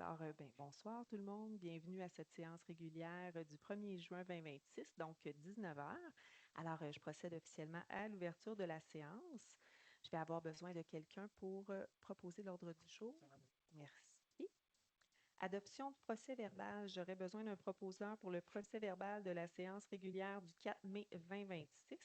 Alors, bonsoir tout le monde. Bienvenue à cette séance régulière du 1er juin 2026, donc 19 heures. Alors, je procède officiellement à l'ouverture de la séance. Je vais avoir besoin de quelqu'un pour proposer l'ordre du jour. Merci. Adoption du procès verbal. J'aurais besoin d'un proposeur pour le procès verbal de la séance régulière du 4 mai 2026.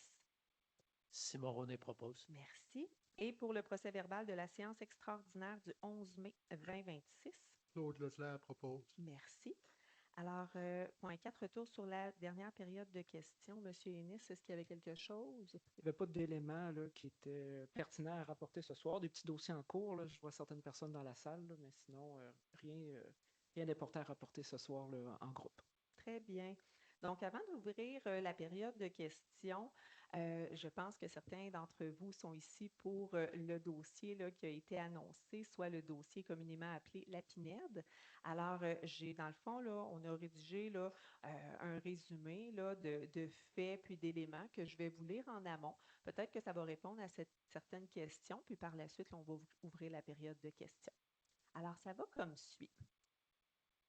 Simon René propose. Merci. Et pour le procès verbal de la séance extraordinaire du 11 mai 2026. Claude Leclerc propose. Merci. Alors, point 4, retour sur la dernière période de questions. Monsieur Ennis, est-ce qu'il y avait quelque chose? Il n'y avait pas d'éléments là, qui étaient pertinents à rapporter ce soir. Des petits dossiers en cours. Là. Je vois certaines personnes dans la salle, là, mais sinon, rien d'important à rapporter ce soir là, en groupe. Très bien. Donc, avant d'ouvrir la période de questions, je pense que certains d'entre vous sont ici pour le dossier là, qui a été annoncé, soit le dossier communément appelé la PINED. Alors, j'ai dans le fond, là, on a rédigé là, un résumé là, de faits puis d'éléments que je vais vous lire en amont. Peut-être que ça va répondre à certaines questions, puis par la suite, là, on va ouvrir la période de questions. Alors, ça va comme suit.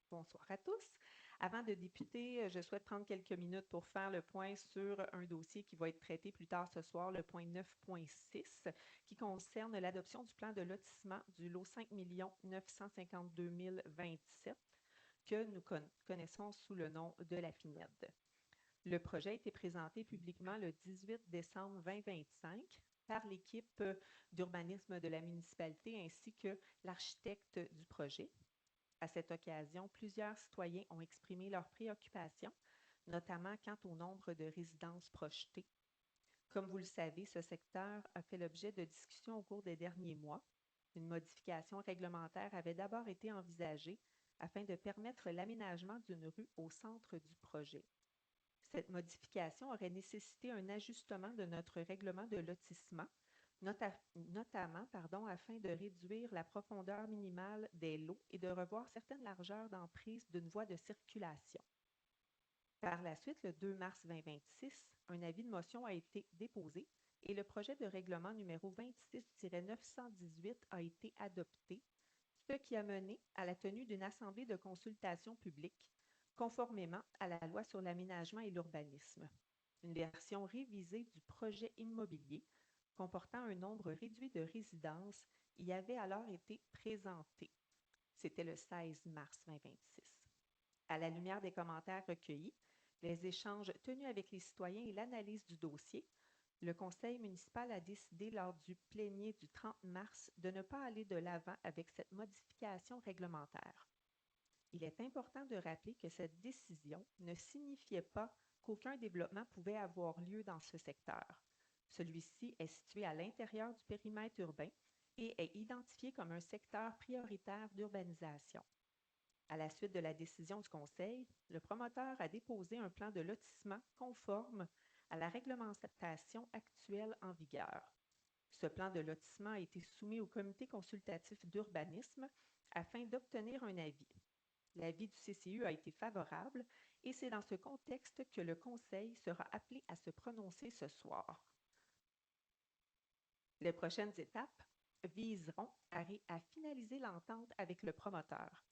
Bonsoir à tous. Avant de débuter, je souhaite prendre quelques minutes pour faire le point sur un dossier qui va être traité plus tard ce soir, le point 9.6, qui concerne l'adoption du plan de lotissement du lot 5 952 027 que nous connaissons sous le nom de la FINED. Le projet a été présenté publiquement le 18 décembre 2025 par l'équipe d'urbanisme de la municipalité ainsi que l'architecte du projet. À cette occasion, plusieurs citoyens ont exprimé leurs préoccupations, notamment quant au nombre de résidences projetées. Comme vous le savez, ce secteur a fait l'objet de discussions au cours des derniers mois. Une modification réglementaire avait d'abord été envisagée afin de permettre l'aménagement d'une rue au centre du projet. Cette modification aurait nécessité un ajustement de notre règlement de lotissement, notamment afin de réduire la profondeur minimale des lots et de revoir certaines largeurs d'emprise d'une voie de circulation. Par la suite, le 2 mars 2026, un avis de motion a été déposé et le projet de règlement numéro 26-918 a été adopté, ce qui a mené à la tenue d'une assemblée de consultation publique conformément à la loi sur l'aménagement et l'urbanisme. Une version révisée du projet immobilier comportant un nombre réduit de résidences y avait alors été présentée. C'était le 16 mars 2026. À la lumière des commentaires recueillis, les échanges tenus avec les citoyens et l'analyse du dossier, le conseil municipal a décidé lors du plénier du 30 mars de ne pas aller de l'avant avec cette modification réglementaire. Il est important de rappeler que cette décision ne signifiait pas qu'aucun développement pouvait avoir lieu dans ce secteur. Celui-ci est situé à l'intérieur du périmètre urbain et est identifié comme un secteur prioritaire d'urbanisation. À la suite de la décision du Conseil, le promoteur a déposé un plan de lotissement conforme à la réglementation actuelle en vigueur. Ce plan de lotissement a été soumis au comité consultatif d'urbanisme afin d'obtenir un avis. L'avis du CCU a été favorable et c'est dans ce contexte que le Conseil sera appelé à se prononcer ce soir. Les prochaines étapes viseront à finaliser l'entente avec le promoteur.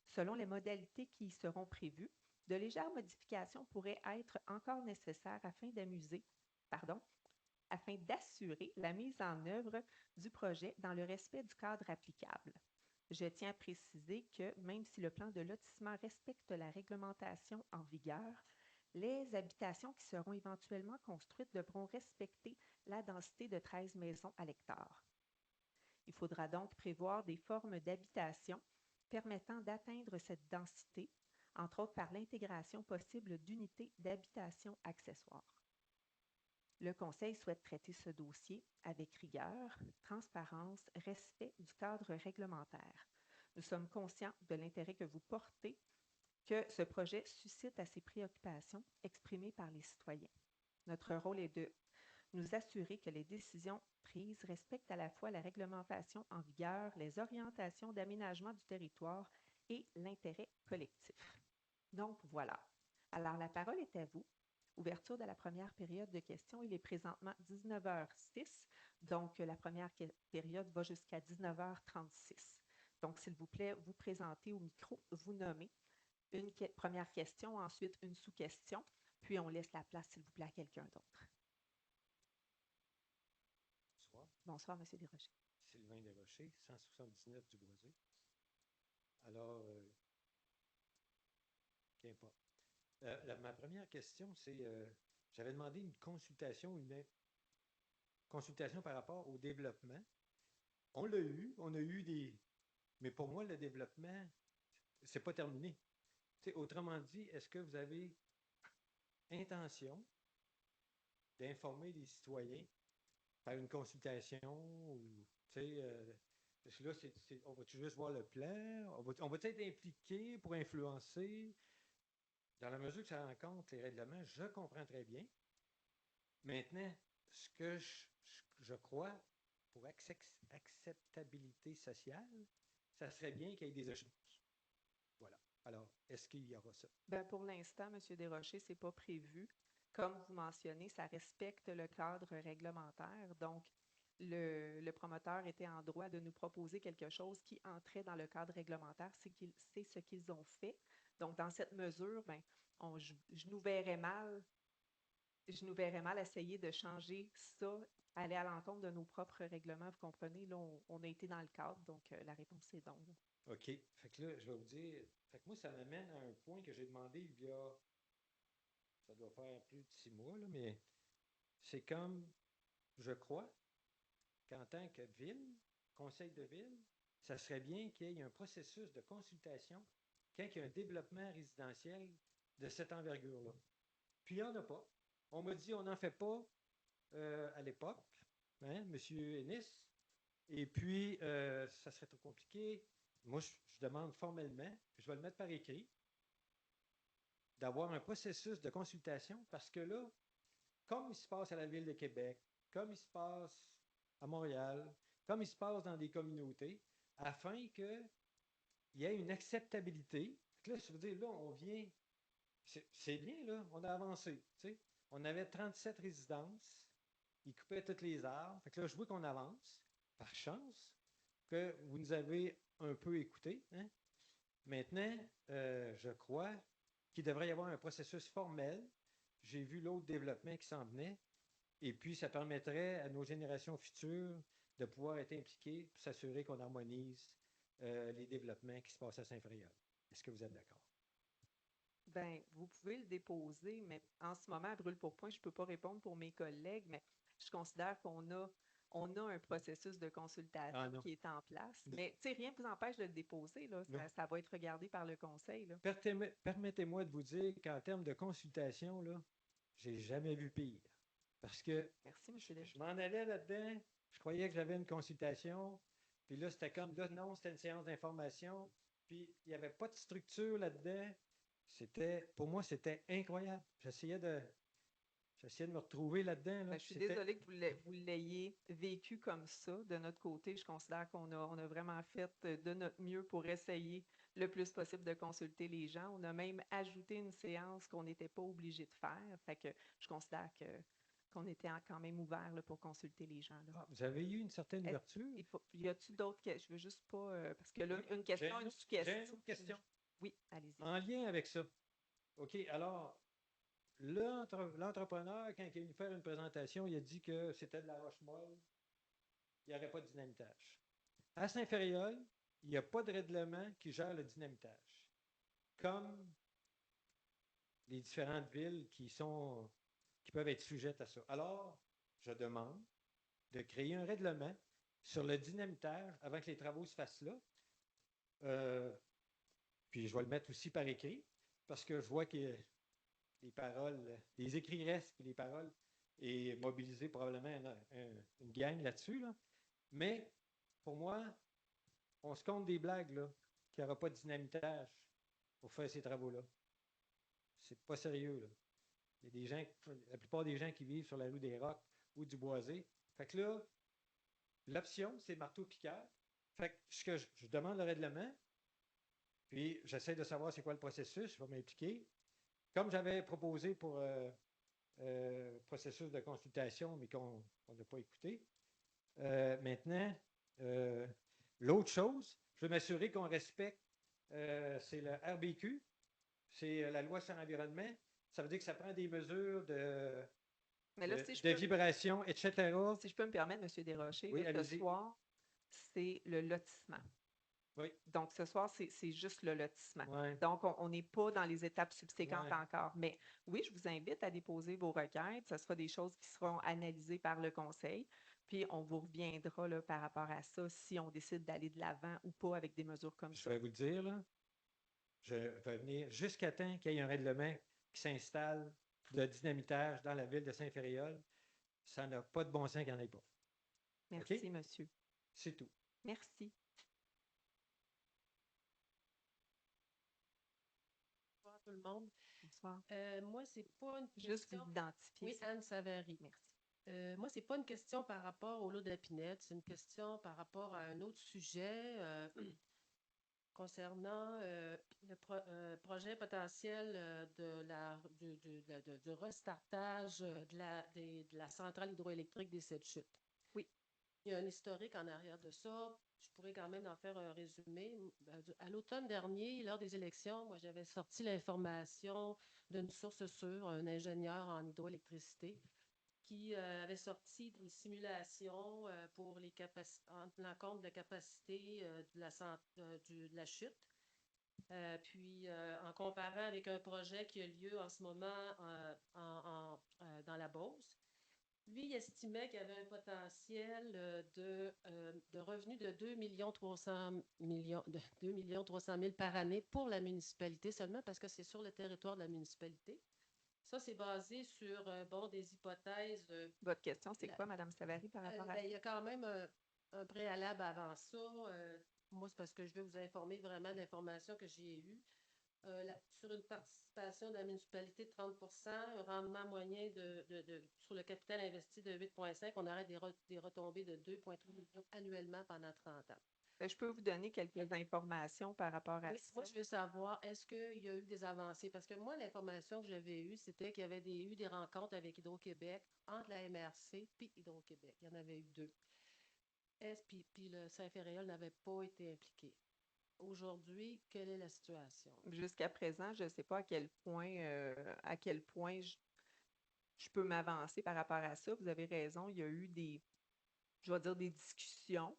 Selon les modalités qui y seront prévues, de légères modifications pourraient être encore nécessaires afin d'assurer la mise en œuvre du projet dans le respect du cadre applicable. Je tiens à préciser que même si le plan de lotissement respecte la réglementation en vigueur, les habitations qui seront éventuellement construites devront respecter la densité de 13 maisons à l'hectare. Il faudra donc prévoir des formes d'habitation permettant d'atteindre cette densité, entre autres par l'intégration possible d'unités d'habitation accessoires. Le Conseil souhaite traiter ce dossier avec rigueur, transparence, respect du cadre réglementaire. Nous sommes conscients de l'intérêt que vous portez, que ce projet suscite à ces préoccupations exprimées par les citoyens. Notre rôle est de nous assurer que les décisions prises respectent à la fois la réglementation en vigueur, les orientations d'aménagement du territoire et l'intérêt collectif. Donc voilà. Alors la parole est à vous. Ouverture de la première période de questions. Il est présentement 19h06, donc la première période va jusqu'à 19h36. Donc, s'il vous plaît, vous présentez au micro, vous nommez une première question, ensuite une sous-question, puis on laisse la place, s'il vous plaît, à quelqu'un d'autre. Bonsoir, Bonsoir, M. Desrochers. Sylvain Desrochers, 179 du Boisé. Alors, qu'importe. Ma première question, c'est, j'avais demandé une consultation par rapport au développement. On l'a eu, on a eu des... Mais pour moi, le développement, c'est pas terminé. T'sais, autrement dit, est-ce que vous avez intention d'informer les citoyens par une consultation ou, parce que là, on va-tu juste voir le plan? On va être impliqué pour influencer? Dans la mesure que ça rencontre les règlements, je comprends très bien. Maintenant, ce que je crois, pour acceptabilité sociale, ça serait bien qu'il y ait des échanges. Voilà. Alors, est-ce qu'il y aura ça? Ben, pour l'instant, M. Desrochers, ce n'est pas prévu. Comme vous mentionnez, ça respecte le cadre réglementaire. Donc, le promoteur était en droit de nous proposer quelque chose qui entrait dans le cadre réglementaire. C'est ce qu'ils ont fait. Donc, dans cette mesure, ben, je nous verrais mal. Je nous verrais mal essayer de changer ça, aller à l'encontre de nos propres règlements. Vous comprenez, là, on a été dans le cadre, donc la réponse est non. OK. Fait que là, je vais vous dire. Fait que moi, ça m'amène à un point que j'ai demandé il y a. Ça doit faire plus de 6 mois, là, mais c'est comme. Je crois qu'en tant que ville, conseil de ville, ça serait bien qu'il y ait un processus de consultation quand il y a un développement résidentiel de cette envergure-là. Puis il n'y en a pas. On m'a dit on n'en fait pas à l'époque, hein, M. Ennis. Et puis, ça serait trop compliqué. Moi, je demande formellement, je vais le mettre par écrit, d'avoir un processus de consultation parce que là, comme il se passe à la Ville de Québec, comme il se passe à Montréal, comme il se passe dans des communautés, afin qu'il y ait une acceptabilité. Là, je veux dire, là, on vient, c'est bien, là, on a avancé. T'sais. On avait 37 résidences, ils coupaient toutes les arbres. Fait que là, je vois qu'on avance, par chance, que vous nous avez un peu écoutés. Hein? Maintenant, je crois qu'il devrait y avoir un processus formel. J'ai vu l'autre développement qui s'en venait. Et puis, ça permettrait à nos générations futures de pouvoir être impliquées pour s'assurer qu'on harmonise les développements qui se passent à Saint-Fréol. Est-ce que vous êtes d'accord? Bien, vous pouvez le déposer, mais en ce moment, à brûle-pourpoint, je ne peux pas répondre pour mes collègues, mais je considère qu'on a un processus de consultation qui est en place. Mais tu sais, rien ne vous empêche de le déposer. Là. Ça va être regardé par le conseil. Là. Permettez-moi de vous dire qu'en termes de consultation, là, j'ai jamais vu pire. Parce que merci, M. je m'en allais là-dedans, je croyais que j'avais une consultation, puis là, c'était comme, là, non, c'était une séance d'information, puis il n'y avait pas de structure là-dedans. Pour moi, c'était incroyable. J'essayais de me retrouver là-dedans. Là. Ben, je suis désolée que vous l'ayez vécu comme ça. De notre côté, je considère qu'on a vraiment fait de notre mieux pour essayer le plus possible de consulter les gens. On a même ajouté une séance qu'on n'était pas obligé de faire. Fait que je considère qu'on était quand même ouvert là, pour consulter les gens. Là. Ah, vous avez eu une certaine ouverture? Y a-t-il d'autres questions? Je veux juste pas... parce que là, une question, une sous-question. J'ai une autre question. Oui, allez-y. En lien avec ça. OK, alors, l'entrepreneur, quand il est venu faire une présentation, il a dit que c'était de la roche molle, il n'y aurait pas de dynamitage. À Saint-Fériol, il n'y a pas de règlement qui gère le dynamitage. Comme les différentes villes qui peuvent être sujettes à ça. Alors, je demande de créer un règlement sur le dynamitage avant que les travaux se fassent là. Puis je vais le mettre aussi par écrit, parce que je vois que les paroles, les écrits restent, puis les paroles, et mobiliser probablement une gang là-dessus. Là. Mais pour moi, on se compte des blagues là, qu'il n'y aura pas de dynamitage pour faire ces travaux-là. C'est pas sérieux. Là. Il y a des gens, la plupart des gens qui vivent sur la rue des Rocs ou du Boisé. Fait que là, l'option, c'est marteau-piqueur. Fait que je demande le règlement, puis j'essaie de savoir c'est quoi le processus, je vais m'impliquer. Comme j'avais proposé pour processus de consultation, mais qu'on n'a pas écouté. Maintenant, l'autre chose, je veux m'assurer qu'on respecte, c'est le RBQ, c'est la loi sur l'environnement. Ça veut dire que ça prend des mesures Mais là, si je de peux, vibration, etc. si je peux me permettre, M. Desrochers, Oui, là, ce allez-y. soir, c'est le lotissement. Oui. Donc, ce soir, c'est juste le lotissement. Ouais. Donc, on n'est pas dans les étapes subséquentes Ouais. encore. Mais oui, je vous invite à déposer vos requêtes. Ce sera des choses qui seront analysées par le conseil. Puis, on vous reviendra là, par rapport à ça si on décide d'aller de l'avant ou pas avec des mesures comme Je ça. vais vous le dire, là, je vais venir jusqu'à temps qu'il y ait un règlement qui s'installe de dynamitage dans la ville de Saint-Féréol. Ça n'a pas de bon sens qu'il n'y en ait pas. Merci, OK? monsieur. C'est tout. Merci. Bonsoir tout le monde. Bonsoir. Moi, c'est pas une Juste question. vous identifier. Oui, s'il vous Anne Savary. Merci. Moi, c'est pas une question par rapport au lot d'épinette, c'est une question par rapport à un autre sujet concernant le projet potentiel du restartage de la centrale hydroélectrique des Sept Chutes. Oui. Il y a un historique en arrière de ça. Je pourrais quand même en faire un résumé. À l'automne dernier, lors des élections, moi, j'avais sorti l'information d'une source sûre, un ingénieur en hydroélectricité, qui avait sorti des simulations pour en tenant compte de la capacité de la chute. Puis, en comparant avec un projet qui a lieu en ce moment dans la Beauce, lui, il estimait qu'il y avait un potentiel de revenus de 2,3 millions, de 2,3 millions par année pour la municipalité seulement, parce que c'est sur le territoire de la municipalité. Ça, c'est basé sur des hypothèses. Votre question, c'est quoi, Mme Savary, par rapport à Il y a quand même un préalable avant ça. Moi, c'est parce que je veux vous informer vraiment de l'information que j'ai eue. Sur une participation de la municipalité de 30 un rendement moyen sur le capital investi de 8,5, on aurait des retombées de 2,3 millions annuellement pendant 30 ans. Je peux vous donner quelques informations par rapport à Oui, ça. moi, je veux savoir, est-ce qu'il y a eu des avancées? Parce que moi, l'information que j'avais eue, c'était qu'il y avait eu des rencontres avec Hydro-Québec, entre la MRC et Hydro-Québec. Il y en avait eu 2. Puis le Saint-Féréol n'avait pas été impliqué. Aujourd'hui, quelle est la situation? Jusqu'à présent, je ne sais pas à quel point je peux m'avancer par rapport à ça. Vous avez raison, il y a eu je vais dire des discussions.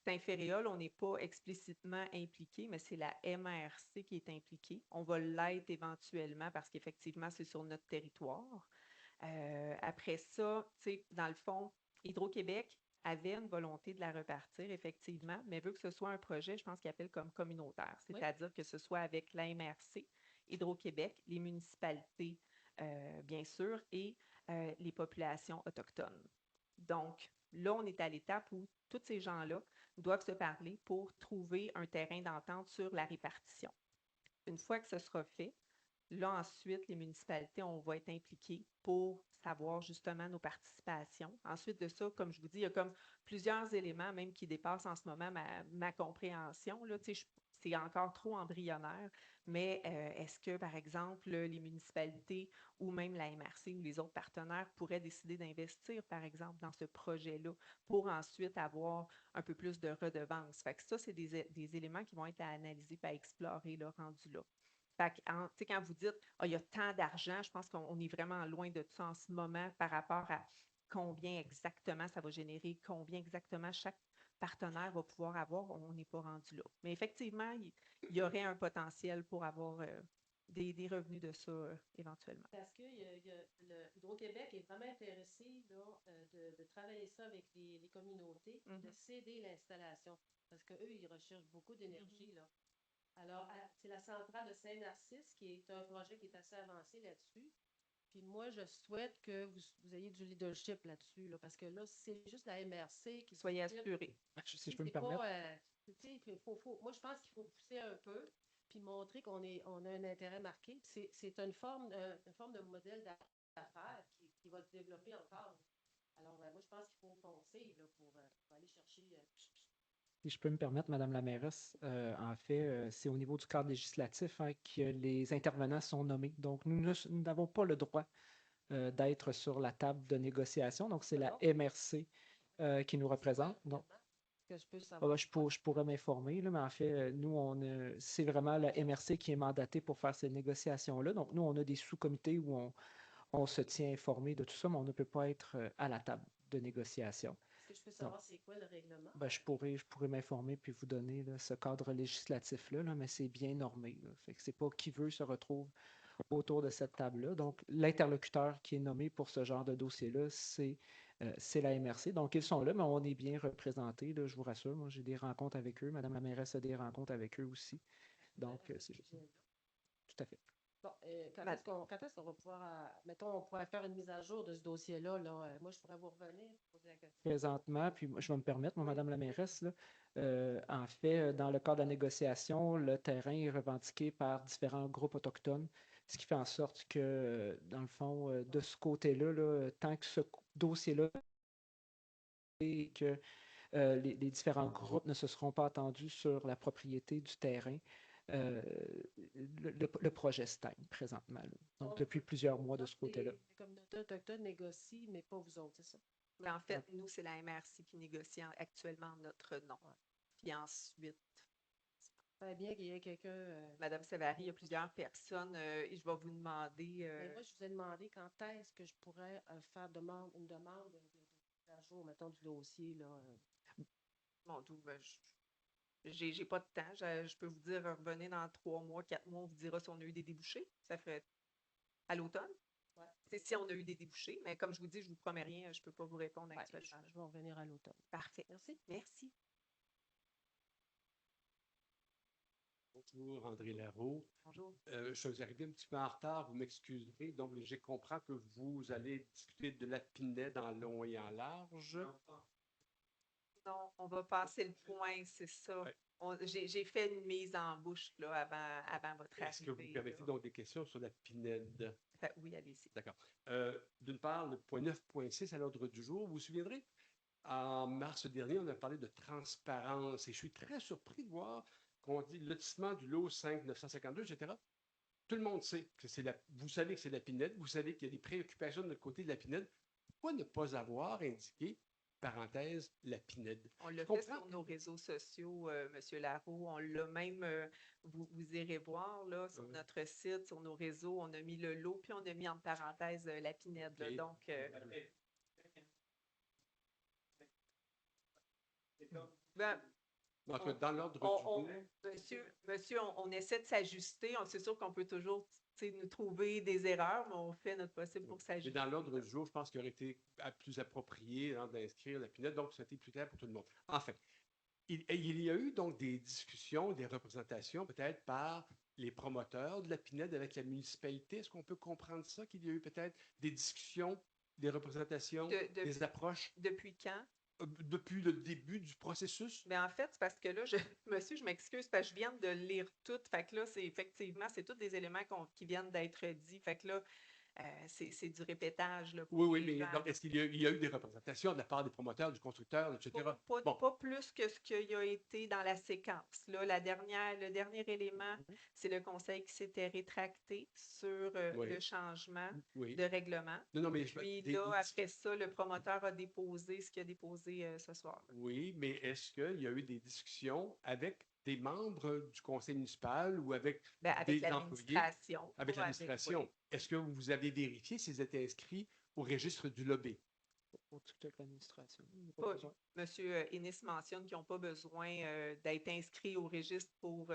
Saint-Féréol, on n'est pas explicitement impliqué, mais c'est la MRC qui est impliquée. On va l'être éventuellement parce qu'effectivement, c'est sur notre territoire. Après ça, dans le fond, Hydro-Québec avait une volonté de la repartir, effectivement, mais veut que ce soit un projet, je pense qu'il appelle comme communautaire, c'est-à-dire que ce soit avec la MRC, Hydro-Québec, les municipalités, bien sûr, et les populations autochtones. Donc, là, on est à l'étape où tous ces gens-là doivent se parler pour trouver un terrain d'entente sur la répartition. Une fois que ce sera fait, là, ensuite, les municipalités, on va être impliquées pour savoir justement nos participations. Ensuite de ça, comme je vous dis, il y a comme plusieurs éléments même qui dépassent en ce moment ma compréhension. Là, c'est encore trop embryonnaire, mais est-ce que, par exemple, les municipalités ou même la MRC ou les autres partenaires pourraient décider d'investir, par exemple, dans ce projet-là pour ensuite avoir un peu plus de redevances? Fait que ça, c'est des éléments qui vont être à analyser et à explorer, là, rendu là. Fait que, quand vous dites il y a tant d'argent, je pense qu'on est vraiment loin de ça en ce moment par rapport à combien exactement ça va générer, combien exactement chaque partenaire va pouvoir avoir. On n'est pas rendu là. Mais effectivement, il y aurait un potentiel pour avoir des revenus de ça éventuellement. Parce que Hydro-Québec est vraiment intéressé là, de travailler ça avec les communautés, de céder l'installation. Parce qu'eux, ils recherchent beaucoup d'énergie. Là. Alors, c'est la centrale de Saint-Narcisse qui est un projet qui est assez avancé là-dessus. Puis moi, je souhaite que vous ayez du leadership là-dessus, là, parce que là, c'est juste la MRC qui... Soyez assurés. Si je peux me permettre. Moi, je pense qu'il faut pousser un peu puis montrer qu'on a un intérêt marqué. C'est une forme de modèle d'affaires qui va se développer encore. Alors, moi, je pense qu'il faut foncer là, pour aller chercher... Si je peux me permettre, Madame la mairesse, en fait, c'est au niveau du cadre législatif que les intervenants sont nommés. Donc, nous n'avons pas le droit d'être sur la table de négociation. Donc, c'est la MRC qui nous représente. Donc, que je peux Ah savoir? ben, je pourrais m'informer, là, mais en fait, nous, c'est vraiment la MRC qui est mandatée pour faire ces négociations-là. Donc, nous, on a des sous-comités où on se tient informé de tout ça, mais on ne peut pas être à la table de négociation. Est-ce que je peux Donc, savoir c'est quoi le règlement? ben, je pourrais m'informer puis vous donner là, ce cadre législatif-là, là, mais c'est bien normé. Là. Fait que c'est pas qui veut se retrouve autour de cette table-là. Donc, l'interlocuteur qui est nommé pour ce genre de dossier-là, c'est la MRC. Donc, ils sont là, mais on est bien représentés, là, je vous rassure. Moi, j'ai des rencontres avec eux. Madame la mairesse a des rencontres avec eux aussi. Donc, c'est juste. Tout à fait. Bon, Ma- quand est-ce qu'on va pouvoir, mettons, on pourrait faire une mise à jour de ce dossier-là, là, moi, je pourrais vous revenir, poser la question. Présentement, puis moi, je vais me permettre, moi, Madame la mairesse, là, en fait, dans le cadre de la négociation, le terrain est revendiqué par différents groupes autochtones, ce qui fait en sorte que, dans le fond, de ce côté-là, là, tant que ce dossier-là et que les différents groupes ne se seront pas attendus sur la propriété du terrain, euh, le projet stagne présentement. Là. Donc, depuis plusieurs mois de ce côté-là. Les communautés autochtones négocient, mais pas vous autres, c'est ça? Mais en fait, nous, c'est la MRC qui négocie actuellement en notre nom. Ouais. Puis ensuite, Très bien qu'il y ait quelqu'un. Madame Savary, il y a plusieurs personnes et je vais vous demander. Mais moi, je vous ai demandé quand est-ce que je pourrais faire une demande de mise à jour, mettons, du dossier, là. Mon Dieu, ben, j'ai pas de temps. Je peux vous dire, revenez dans 3 mois, 4 mois, on vous dira si on a eu des débouchés. Ça ferait à l'automne. Ouais. C'est si on a eu des débouchés. Mais comme je vous dis, je vous promets rien, je peux pas vous répondre Ouais, actuellement. je vais revenir à l'automne. Parfait. Merci. Merci. Bonjour, André Larreau. Bonjour. Je suis arrivé un petit peu en retard, vous m'excuserez. Donc, j'ai compris que vous allez discuter de la Pinède en long et en large. Non, on va passer le point, c'est ça. Ouais. J'ai fait une mise en bouche là, avant votre Est-ce que vous arrivée. permettez Là. donc des questions sur la Pinède? Oui, allez-y. D'accord. D'une part, le point 9.6 à l'ordre du jour, vous vous souviendrez, en mars dernier, on a parlé de transparence et je suis très surpris de voir qu'on dit lotissement du lot 5 952, etc. Tout le monde sait que vous savez que c'est la Pinède, vous savez qu'il y a des préoccupations de notre côté de la Pinède. Pourquoi ne pas avoir indiqué, parenthèse, la Pinède? On l'a fait sur nos réseaux sociaux, M. Larreau. On l'a même, vous irez voir là, sur notre site, sur nos réseaux, on a mis le lot, puis on a mis en parenthèse la Pinède. Là. Okay. Donc, ben, Dans l'ordre du jour. Monsieur, on essaie de s'ajuster. C'est sûr qu'on peut toujours nous trouver des erreurs, mais on fait notre possible pour Mais s'ajuster. dans l'ordre du jour, je pense qu'il aurait été plus approprié d'inscrire la Pinède, donc ça a été plus clair pour tout le monde. Enfin, il y a eu donc des discussions, des représentations peut-être par les promoteurs de la Pinède avec la municipalité. Est-ce qu'on peut comprendre ça, qu'il y a eu peut-être des discussions, des représentations, des approches? Depuis quand? Depuis le début du processus? Mais en fait, c'est parce que là, monsieur, je m'excuse, parce que je viens de lire tout. Fait que là, c'est tous des éléments qui viennent d'être dits. Fait que là, c'est du répétage. Là, pour Oui, les mais gens, donc, là. est-ce qu'il y a eu des représentations de la part des promoteurs, du constructeur, etc.? Pas plus que ce qu'il y a été dans la séquence. Là, le dernier élément, c'est le conseil qui s'était rétracté sur le changement de règlement. Non, mais Puis là, après ça, le promoteur a déposé ce qu'il a déposé ce soir. Oui, mais est-ce qu'il y a eu des discussions avec des membres du conseil municipal ou avec avec des employés? l'administration. Avec l'administration. Oui. Est-ce que vous avez vérifié s'ils étaient inscrits au registre du lobby? Pour toute l'administration. Monsieur Ennis mentionne qu'ils n'ont pas besoin d'être inscrits au registre pour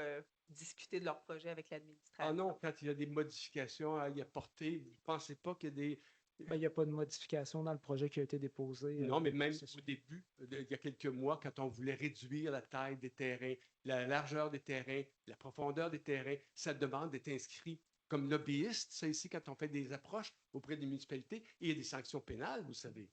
discuter de leur projet avec l'administration. Ah non, quand il y a des modifications à y apporter, vous ne pensez pas qu'il y a des... Ben, il n'y a pas de modification dans le projet qui a été déposé. Non, mais même au début, il y a quelques mois, quand on voulait réduire la taille des terrains, la largeur des terrains, la profondeur des terrains, ça demande d'être inscrit comme lobbyiste, ça ici, quand on fait des approches auprès des municipalités, et il y a des sanctions pénales, vous savez.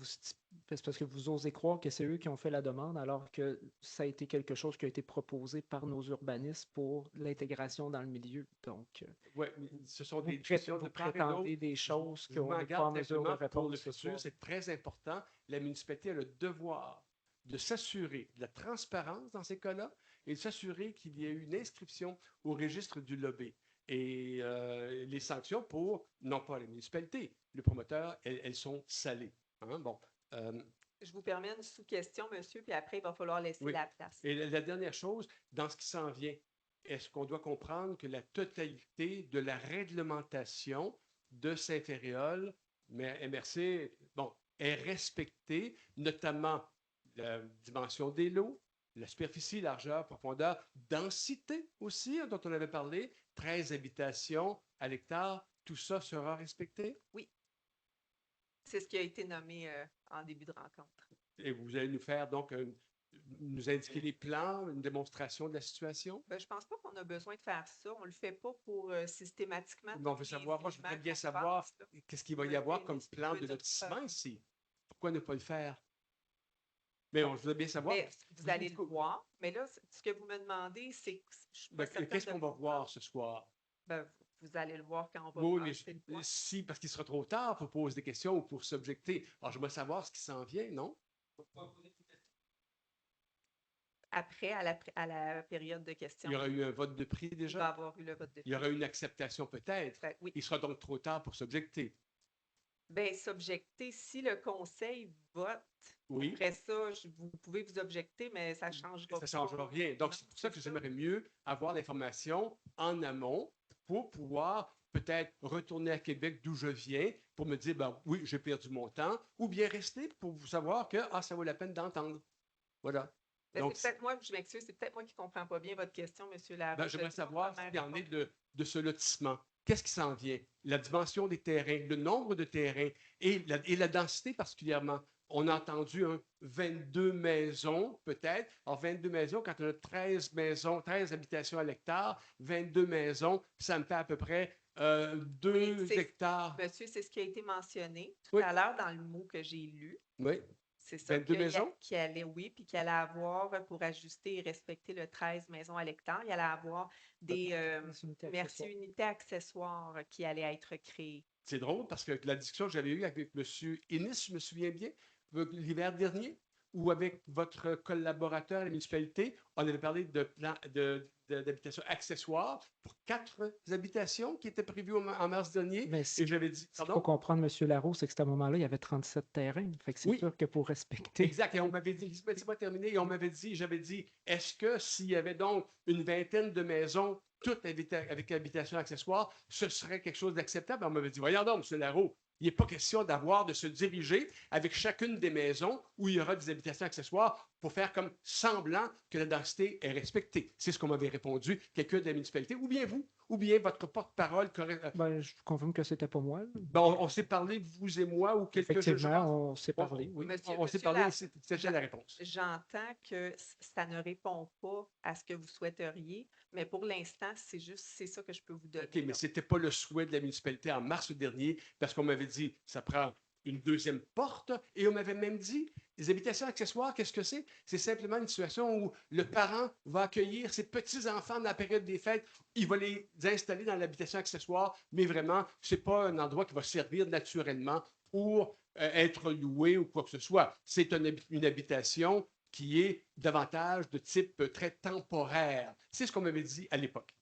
C'est parce que vous osez croire que c'est eux qui ont fait la demande, alors que ça a été quelque chose qui a été proposé par nos urbanistes pour l'intégration dans le milieu. Donc, oui, ce sont des discussions de part et d'autre. Des choses qu'on n'est pas en mesure de répondre pour le futur. soir. C'est très important. La municipalité a le devoir de s'assurer de la transparence dans ces cas-là et de s'assurer qu'il y ait une inscription au registre du lobby. Et les sanctions pour, non pas la municipalité, le promoteur, elles sont salées. Hein? Bon, Je vous permets une sous-question, monsieur, puis après, il va falloir laisser Oui. la place. Et la dernière chose, dans ce qui s'en vient, est-ce qu'on doit comprendre que la totalité de la réglementation de Saint-Féréol, mais MRC, bon, est respectée, notamment la dimension des lots, la superficie, largeur, profondeur, densité aussi, dont on avait parlé, 13 habitations à l'hectare, tout ça sera respecté? C'est ce qui a été nommé en début de rencontre. Et vous allez nous faire donc nous indiquer les plans, une démonstration de la situation? Ben, je ne pense pas qu'on a besoin de faire ça. On ne le fait pas pour systématiquement. Mais on veut tous les savoir, moi je voudrais éléments bien qu'on savoir passe, là. qu'est-ce qu'il va y Oui, avoir oui, comme mais si tu plan veux de dire, lotissement ici. Pourquoi ne pas le faire? Mais on voudrait bien savoir. Mais vous allez le voir. Mais là, ce que vous me demandez, c'est que je suis pas Ben, certaine qu'est-ce de qu'on va pouvoir. voir ce soir? Ben, vous allez le voir quand on va Oui, mais passer le point. si, parce qu'il sera trop tard pour poser des questions ou pour s'objecter. Alors, je veux savoir ce qui s'en vient, non? Après, à la période de questions, Il y aura eu un vote de prix il va déjà? avoir eu le vote de Il y aura prix. une acceptation peut-être. Ben, oui. Il sera donc trop tard pour s'objecter. Ben, s'objecter, si le conseil vote, Oui. après ça, vous pouvez vous objecter, mais ça ne changera Ça ne changera pas. rien. Donc, Non, c'est pour ça que c'est ça. j'aimerais mieux avoir l'information en amont pour pouvoir peut-être retourner à Québec d'où je viens pour me dire, ben oui, j'ai perdu mon temps, ou bien rester pour vous savoir que ça vaut la peine d'entendre. Voilà. Ben, Donc, c'est peut-être moi, je m'excuse, c'est peut-être moi qui ne comprends pas bien votre question, M. Larue. ben, Je j'aimerais sais pas savoir comment ce qu'il y en est répondre. de ce lotissement. Qu'est-ce qui s'en vient? La dimension des terrains, le nombre de terrains et la densité particulièrement. On a entendu 22 maisons, peut-être. Alors, 22 maisons, quand on a 13 maisons, 13 habitations à l'hectare, 22 maisons, ça me fait à peu près 2 Oui, hectares. Monsieur, c'est ce qui a été mentionné tout Oui. à l'heure dans le mot que j'ai lu. Oui. C'est ça. 22 maisons? Qui allait, oui, puis qu'il allait avoir, pour ajuster et respecter le 13 maisons à l'hectare, il allait avoir des unités accessoires qui allaient être créées. C'est drôle parce que la discussion que j'avais eue avec M. Innis, je me souviens bien, l'hiver dernier, ou avec votre collaborateur à la municipalité, on avait parlé d'habitations accessoires pour 4 habitations qui étaient prévues en mars dernier. Mais Et j'avais dit, ce qu'il faut comprendre, M. Laroux, c'est que à ce moment-là, il y avait 37 terrains. Fait que c'est Oui. sûr que pour respecter. Exact. Et on m'avait dit, laissez-moi terminer, et on m'avait dit, j'avais dit, est-ce que s'il y avait donc une vingtaine de maisons, toutes avec habitation accessoire, ce serait quelque chose d'acceptable? On m'avait dit, voyons donc, M. Laroux, il n'est pas question de se diriger avec chacune des maisons où il y aura des habitations accessoires pour faire comme semblant que la densité est respectée. C'est ce qu'on m'avait répondu, quelqu'un de la municipalité, ou bien vous, ou bien votre porte-parole. Ben, je vous confirme que c'était pas moi. Là. Bon, on s'est parlé, vous et moi, ou quelques Effectivement, on s'est parlé, oui. On s'est parlé, c'était la réponse. J'entends que ça ne répond pas à ce que vous souhaiteriez, mais pour l'instant, c'est ça que je peux vous donner. OK, mais ce n'était pas le souhait de la municipalité en mars dernier, parce qu'on m'avait dit, ça prend une deuxième porte, et on m'avait même dit, les habitations accessoires, qu'est-ce que c'est? C'est simplement une situation où le parent va accueillir ses petits-enfants dans la période des fêtes, il va les installer dans l'habitation accessoire, mais vraiment, ce n'est pas un endroit qui va servir naturellement pour être loué ou quoi que ce soit. C'est une habitation qui est davantage de type très temporaire. C'est ce qu'on m'avait dit à l'époque.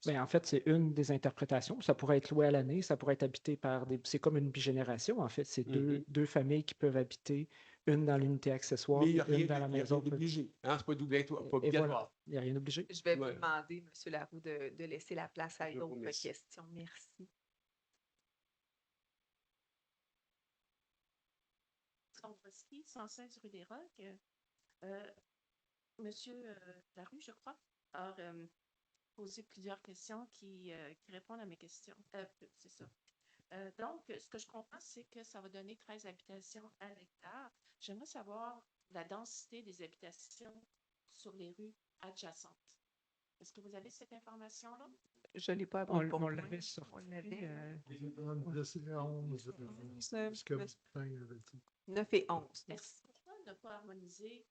Bien, en fait, c'est une des interprétations. Ça pourrait être loué à l'année, ça pourrait être habité par des. C'est comme une bigénération, en fait. C'est deux familles qui peuvent habiter, une dans l'unité accessoire, mais il n'y a une dans la maison. obligé. Hein? Ce n'est pas obligatoire. Voilà. Il n'y a rien obligé. Je vais vous demander, M. Laroux, de laisser la place à d'autres questions. Merci. Dombreski, 116 rue des Rocs. Monsieur Laroux, je crois, a posé plusieurs questions qui répondent à mes questions. C'est ça. Donc, ce que je comprends, c'est que ça va donner 13 habitations à l'hectare. J'aimerais savoir la densité des habitations sur les rues adjacentes. Est-ce que vous avez cette information-là? Je ne l'ai pas On l'avait sorti. On l'avait. 9 et 11. Merci. Pourquoi ne pas harmoniser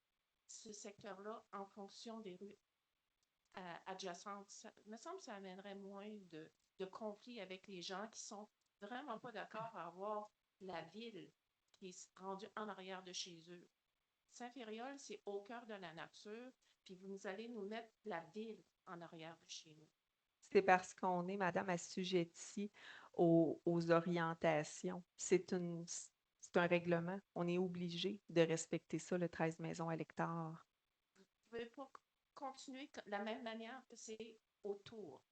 ce secteur-là en fonction des rues adjacentes? Ça me semble que ça amènerait moins de conflits avec les gens qui sont vraiment pas d'accord à avoir la ville qui est rendue en arrière de chez eux. Saint-Féréol, c'est au cœur de la nature, puis vous allez nous mettre la ville en arrière de chez nous. C'est parce qu'on est, madame, assujettie aux orientations. C'est un règlement. On est obligé de respecter ça, le 13 maisons à l'hectare. Vous ne pouvez pas continuer de la même manière que c'est autour.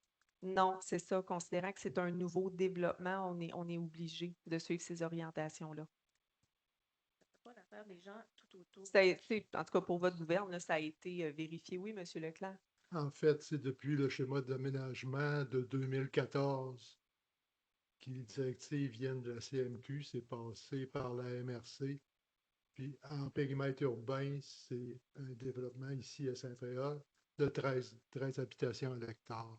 Non, c'est ça. Considérant que c'est un nouveau développement, on est obligé de suivre ces orientations-là. C'est pas l'affaire des gens tout autour. En tout cas, pour votre gouverne, là, ça a été vérifié. Oui, M. Leclerc. En fait, c'est depuis le schéma d'aménagement de 2014 que les directives viennent de la CMQ, c'est passé par la MRC. Puis en périmètre urbain, c'est un développement ici à Saint-Réal de 13 habitations à l'hectare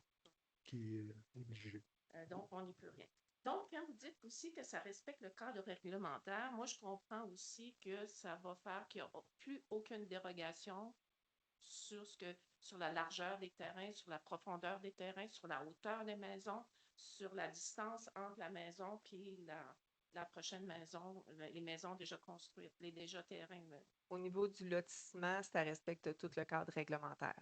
qui est obligé. Donc, on n'y peut rien. Donc, quand vous dites aussi que ça respecte le cadre réglementaire, moi, je comprends aussi que ça va faire qu'il n'y aura plus aucune dérogation sur la largeur des terrains, sur la profondeur des terrains, sur la hauteur des maisons, sur la distance entre la maison et la prochaine maison, les maisons déjà construites, les déjà terrains. Au niveau du lotissement, ça respecte tout le cadre réglementaire.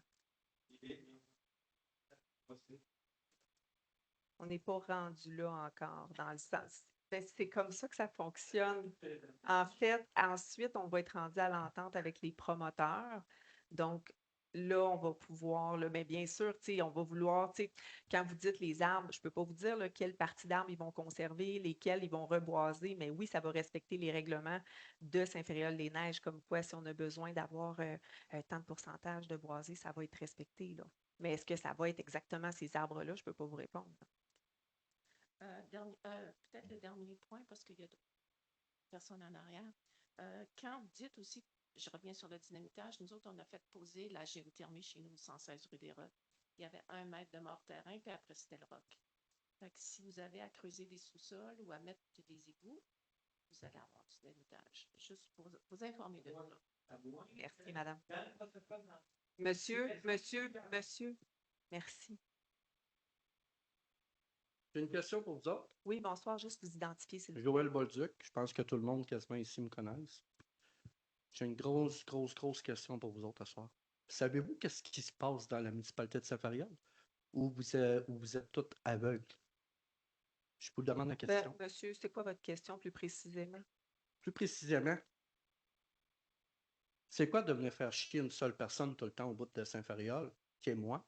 On n'est pas rendu là encore, dans le sens. C'est comme ça que ça fonctionne. En fait, ensuite, on va être rendu à l'entente avec les promoteurs. Donc, là, on va pouvoir, là, mais bien sûr, on va vouloir, quand vous dites les arbres, je ne peux pas vous dire là, quelle partie d'arbres ils vont conserver, lesquels ils vont reboiser, mais oui, ça va respecter les règlements de Saint-Féréol-les-Neiges, comme quoi, si on a besoin d'avoir tant de pourcentage de boisé, ça va être respecté, là. Mais est-ce que ça va être exactement ces arbres-là? Je ne peux pas vous répondre. Peut-être le dernier point, parce qu'il y a d'autres personnes en arrière. Quand vous dites aussi, je reviens sur le dynamitage, nous autres, on a fait poser la géothermie chez nous, 116 rue des Rocs. Il y avait 1 mètre de mort-terrain, puis après, c'était le roc. Fait que si vous avez à creuser des sous-sols ou à mettre des égouts, vous allez avoir du dynamitage. Juste pour vous informer de ça. Merci, madame. Monsieur. Merci. J'ai une question pour vous autres. Oui, bonsoir. Juste vous identifier, s'il vous plaît. Joël Bolduc. Je pense que tout le monde quasiment ici me connaisse. J'ai une grosse question pour vous autres ce soir. Savez-vous qu'est-ce qui se passe dans la municipalité de Saint-Féréol? Où vous êtes tous aveugles? Je vous demande la question. Monsieur, c'est quoi votre question plus précisément? Plus précisément, c'est quoi de venir faire chier une seule personne tout le temps au bout de Saint-Féréol, qui est moi?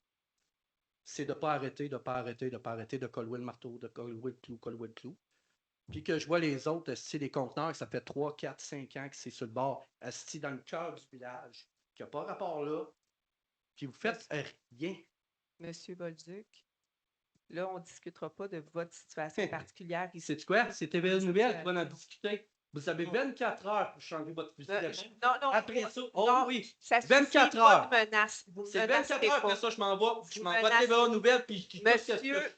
C'est de ne pas arrêter, de coller le marteau, de coller le clou. Puis que je vois les autres, les conteneurs, ça fait 3, 4, 5 ans que c'est sur le bord, assis dans le cœur du village, qui n'a pas rapport là. Puis vous faites rien. Monsieur Bolduc, là, on ne discutera pas de votre situation particulière ici. C'est quoi? C'est TVA Nouvelle qui va en discuter. Vous avez 24 heures pour changer votre fusil d'épaule. Non, Après ça, oui, ça 24 suffit, pas heures. de menace. C'est 24 heures, après ça, je m'en vais à TVA Nouvelle, puis je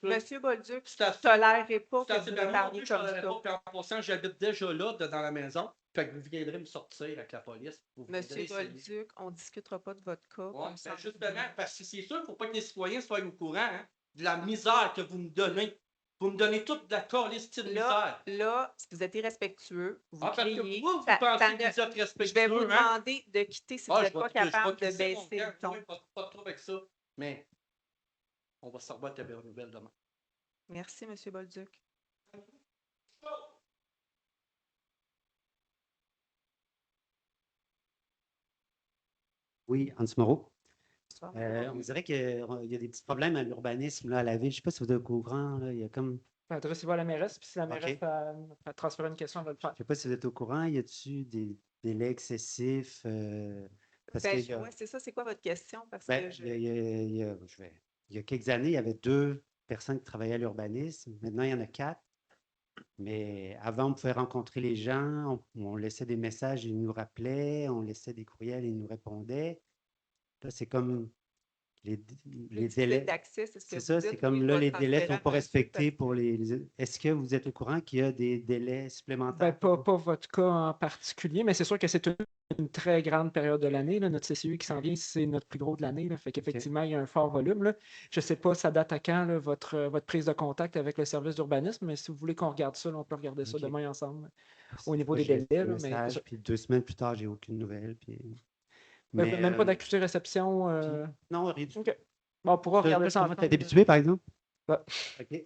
Monsieur Bolduc, je ne tolérerai pas que vous me parliez comme ça. En passant, j'habite déjà là, dans la maison, fait que vous viendrez me sortir avec la police. Monsieur Bolduc, on ne discutera pas de votre cas. Oui, justement, parce que c'est sûr qu'il ne faut pas que les citoyens soient au courant de la misère que vous me donnez. Vous me donnez toute la calice de misère. Là, si vous êtes irrespectueux, vous criez. Parce que vous pensez que vous êtes respectueux. Je vais vous demander de quitter si vous n'êtes pas capable de baisser le ton. Pas trop avec ça, mais on va se revoir à la nouvelle demain. Merci, M. Bolduc. Oui, Hans Moreau. On dirait qu'il y a des petits problèmes à l'urbanisme à la ville. Je ne sais pas si vous êtes au courant. Là, il y a comme... Adressez-vous à la mairesse, puis si la mairesse a transféré une question, elle va le faire. Je ne sais pas si vous êtes au courant. Y a-t-il des délais excessifs? C'est ça, c'est quoi votre question? Parce que il y a quelques années, il y avait 2 personnes qui travaillaient à l'urbanisme. Maintenant, il y en a 4. Mais avant, on pouvait rencontrer les gens, on laissait des messages, ils nous rappelaient, on laissait des courriels, ils nous répondaient. Là, c'est comme les délais. C'est ça, c'est comme là, les délais ne sont pas respectés pour les. Est-ce que vous êtes au courant qu'il y a des délais supplémentaires? Pas votre cas en particulier, mais c'est sûr que c'est une très grande période de l'année. Notre CCU qui s'en vient, c'est notre plus gros de l'année. Fait qu'effectivement, il y a un fort volume. Là. Je ne sais pas ça date à quand, là, votre prise de contact avec le service d'urbanisme, mais si vous voulez qu'on regarde ça, là, on peut regarder ça demain ensemble au niveau des délais. Puis 2 semaines plus tard, j'ai aucune nouvelle. Même pas d'accusé réception. Non, rien du tout. Bon, on pourra regarder ça ensemble. T'es habitué, par exemple? Bah, OK.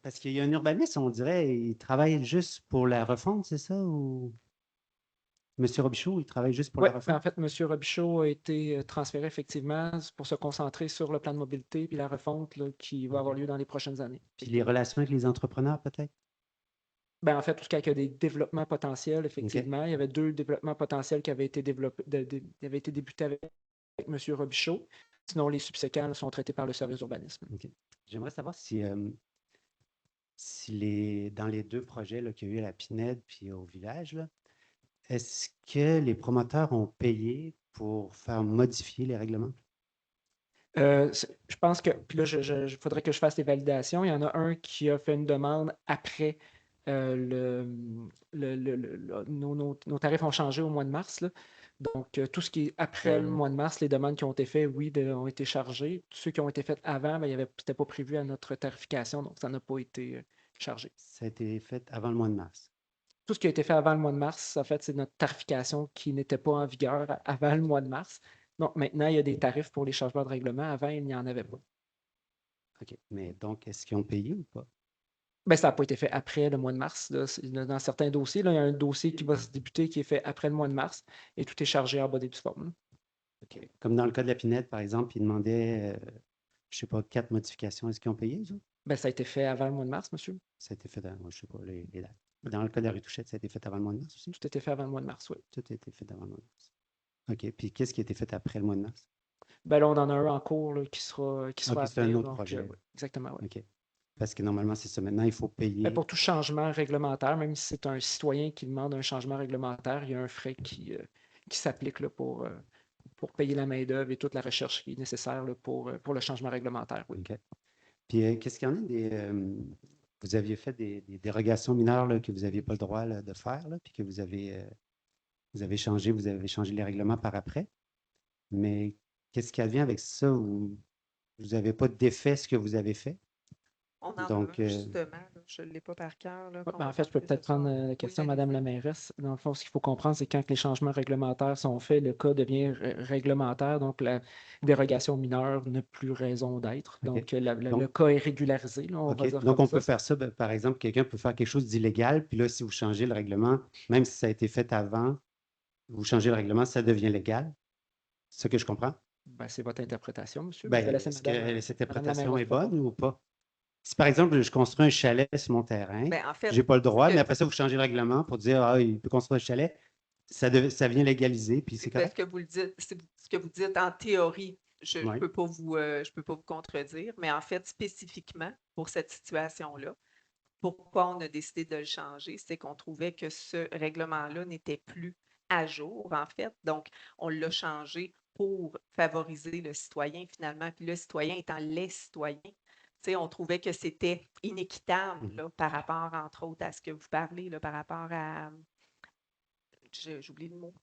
Parce qu'il y a un urbaniste, on dirait, il travaille juste pour la refonte, c'est ça? Ou M. Robichaud, il travaille juste pour ouais, la en refonte? fait, M. Robichaud a été transféré effectivement pour se concentrer sur le plan de mobilité puis la refonte là, qui va avoir lieu dans les prochaines années. Puis les relations avec les entrepreneurs, peut-être? Ben, en fait, tout ce qui a des développements potentiels, OK. effectivement, il y avait 2 développements potentiels qui avaient été développés, qui avaient été débutés avec M. Robichaud. Sinon, les subséquents là, sont traités par le service d'urbanisme. OK. J'aimerais savoir si dans les 2 projets là, qu'il y a eu à la Pinède puis au village, là, est-ce que les promoteurs ont payé pour faire modifier les règlements? Je pense que, puis là, il faudrait que je fasse les validations. Il y en a un qui a fait une demande après nos tarifs ont changé au mois de mars, là. Donc, tout ce qui est après le mois de mars, les demandes qui ont été faites, oui, ont été chargées. Tous ceux qui ont été faits avant, ben, c'était pas prévu à notre tarification, donc ça n'a pas été chargé. Ça a été fait avant le mois de mars. Tout ce qui a été fait avant le mois de mars, en fait, c'est notre tarification qui n'était pas en vigueur avant le mois de mars. Donc, maintenant, il y a des tarifs pour les changements de règlement. Avant, il n'y en avait pas. OK. Mais donc, est-ce qu'ils ont payé ou pas? Ben, ça n'a pas été fait après le mois de mars. Là. Dans certains dossiers, là, il y a un dossier qui va se débuter qui est fait après le mois de mars et tout est chargé en bas des formes. OK. Comme dans le cas de la Pinède, par exemple, ils demandaient, je ne sais pas, 4 modifications. Est-ce qu'ils ont payé, eux autres? Ben, ça a été fait avant le mois de mars, monsieur. Ça a été fait, je ne sais pas, les dates. Dans le cas de la rue Touchette, ça a été fait avant le mois de mars aussi? Tout a été fait avant le mois de mars, oui. Tout a été fait avant le mois de mars. OK. Puis qu'est-ce qui a été fait après le mois de mars? Ben, là, on en a un en cours là, qui sera OK, à c'est un venir, autre donc, projet. oui, exactement, oui. OK. Parce que normalement, c'est ça. Maintenant, il faut Ben, payer. pour tout changement réglementaire, même si c'est un citoyen qui demande un changement réglementaire, il y a un frais qui s'applique là, pour payer la main-d'œuvre et toute la recherche qui est nécessaire là, pour le changement réglementaire. Oui. OK. Puis, qu'est-ce qu'il y en a vous aviez fait des dérogations mineures là, que vous n'aviez pas le droit là, de faire, là, puis que vous avez changé les règlements par après. Mais qu'est-ce qui advient avec ça où vous n'avez pas d'effet ce que vous avez fait? On en Donc, a un, justement, là, je ne l'ai pas par cœur. Là, Ouais, qu'on ben, va en fait, je peux parler peut-être ce soir. prendre la Oui, question, Madame la allez-y. mairesse. Dans le fond, ce qu'il faut comprendre, c'est quand les changements réglementaires sont faits, le cas devient réglementaire, donc la dérogation mineure n'a plus raison d'être. OK. Donc, le Donc, cas est régularisé, là, on va OK. dire Donc, comme on peut ça. faire ça. Ben, par exemple, quelqu'un peut faire quelque chose d'illégal, puis là, si vous changez le règlement, même si ça a été fait avant, vous changez le règlement, ça devient légal. C'est ce que je comprends? Ben, c'est votre interprétation, monsieur. Je Ben, vais laisser est-ce que cette Madame la interprétation mairesse est bonne répondre. ou pas? Si par exemple, je construis un chalet sur mon terrain, Ben, en je fait, n'ai pas le droit, ce mais que, après ça, vous changez le règlement pour dire, ah, il peut construire un chalet, ça vient légaliser, puis c'est ben, correct? ce que vous le dites, ce que vous dites en théorie, je ne Oui. peux pas je peux pas vous contredire, mais en fait, spécifiquement pour cette situation-là, pourquoi on a décidé de le changer, c'est qu'on trouvait que ce règlement-là n'était plus à jour, en fait. Donc, on l'a changé pour favoriser le citoyen, finalement. Puis le citoyen étant les citoyens, tu sais, on trouvait que c'était inéquitable Mhm. là, par rapport, entre autres, à ce que vous parlez, là, par rapport à, j'oublie le mot,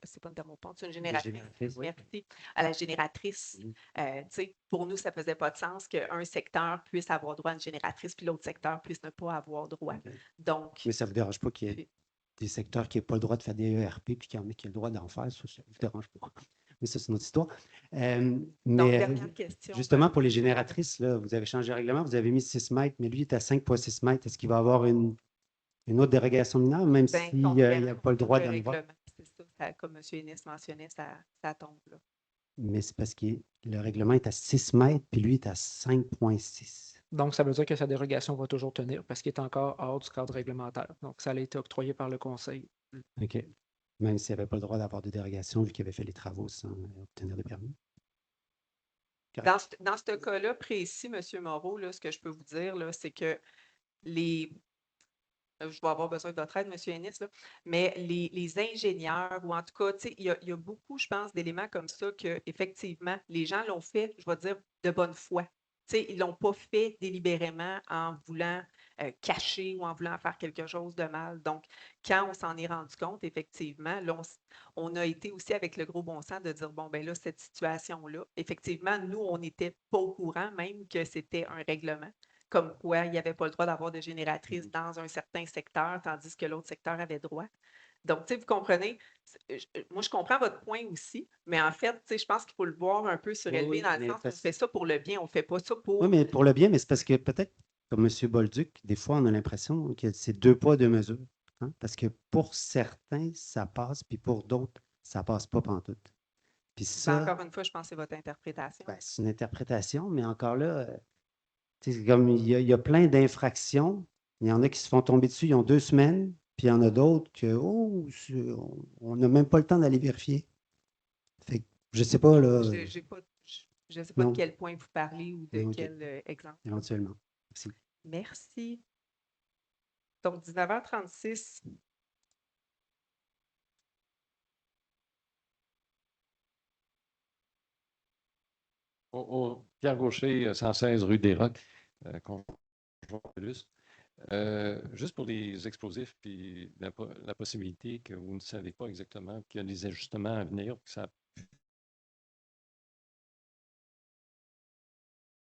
c'est pas une thermopompe, c'est une Des génératrice. génératrices, oui. Merci. À la génératrice. Mhm. Tu sais, pour nous, ça faisait pas de sens qu'un secteur puisse avoir droit à une génératrice, puis l'autre secteur puisse ne pas avoir droit. OK. Donc, Mais ça ne vous dérange pas qu'il y ait puis- des secteurs qui n'aient pas le droit de faire des ERP, puis qu'il y en a qui ont le droit d'en faire, ça ne vous dérange pas. Mais ça, c'est notre histoire. donc, Mais dernière question. justement, pour les génératrices, là, vous avez changé le règlement, vous avez mis 6 mètres, mais lui, il est à 5,6 mètres. Est-ce qu'il va avoir une autre dérogation mineure, même Ben, s'il n'y a pas le droit le d'en avoir? règlement, c'est ça, comme M. Ennis mentionnait, ça tombe là. Mais c'est parce que le règlement est à 6 mètres, puis lui est à 5,6. Donc, ça veut dire que sa dérogation va toujours tenir parce qu'il est encore hors du cadre réglementaire. Donc, ça a été octroyé par le Conseil. OK. Même s'il n'avait pas le droit d'avoir de dérogation, vu qu'il avait fait les travaux sans obtenir de permis. Correct. Dans ce cas-là précis, M. Moreau, là, ce que je peux vous dire, là, c'est que je vais avoir besoin de votre aide, M. Ennis, là, mais les ingénieurs, ou en tout cas, tu sais, il y a beaucoup, je pense, d'éléments comme ça que effectivement, les gens l'ont fait, je vais dire, de bonne foi. Tu sais, ils ne l'ont pas fait délibérément en voulant cacher ou en voulant faire quelque chose de mal. Donc, quand on s'en est rendu compte, effectivement, là, on a été aussi avec le gros bon sens de dire, bon, ben là, cette situation-là, effectivement, nous, on n'était pas au courant même que c'était un règlement, comme quoi il n'y avait pas le droit d'avoir de génératrice dans un certain secteur, tandis que l'autre secteur avait droit. Donc, tu sais, vous comprenez, moi, je comprends votre point aussi, mais en fait, tu sais, je pense qu'il faut le voir un peu surélevé Oui, dans le mais sens qu'on fait ça pour le bien, on ne fait pas ça oui, pour... mais pour le bien, mais c'est parce que peut-être, comme M. Bolduc, des fois, on a l'impression que c'est deux poids, deux mesures. Hein. Parce que pour certains, ça passe, puis pour d'autres, ça passe pas pantoute. Puis Ben, ça, encore une fois, je pense que c'est votre interprétation. ben, c'est une interprétation, mais encore là, tu sais, c'est comme il y a plein d'infractions. Il y en a qui se font tomber dessus, ils ont 2 semaines, puis il y en a d'autres que, oh, on n'a même pas le temps d'aller vérifier. Fait que, je sais pas, là, Je ne sais pas de non, quel point vous parlez ou de OK, quel exemple. éventuellement. Merci. Merci. Donc, 19h36. Pierre Gaucher, 116 rue des Rocs, conjoint Paulus. Juste pour les explosifs, puis la possibilité que vous ne savez pas exactement, qu'il y a des ajustements à venir, que ça.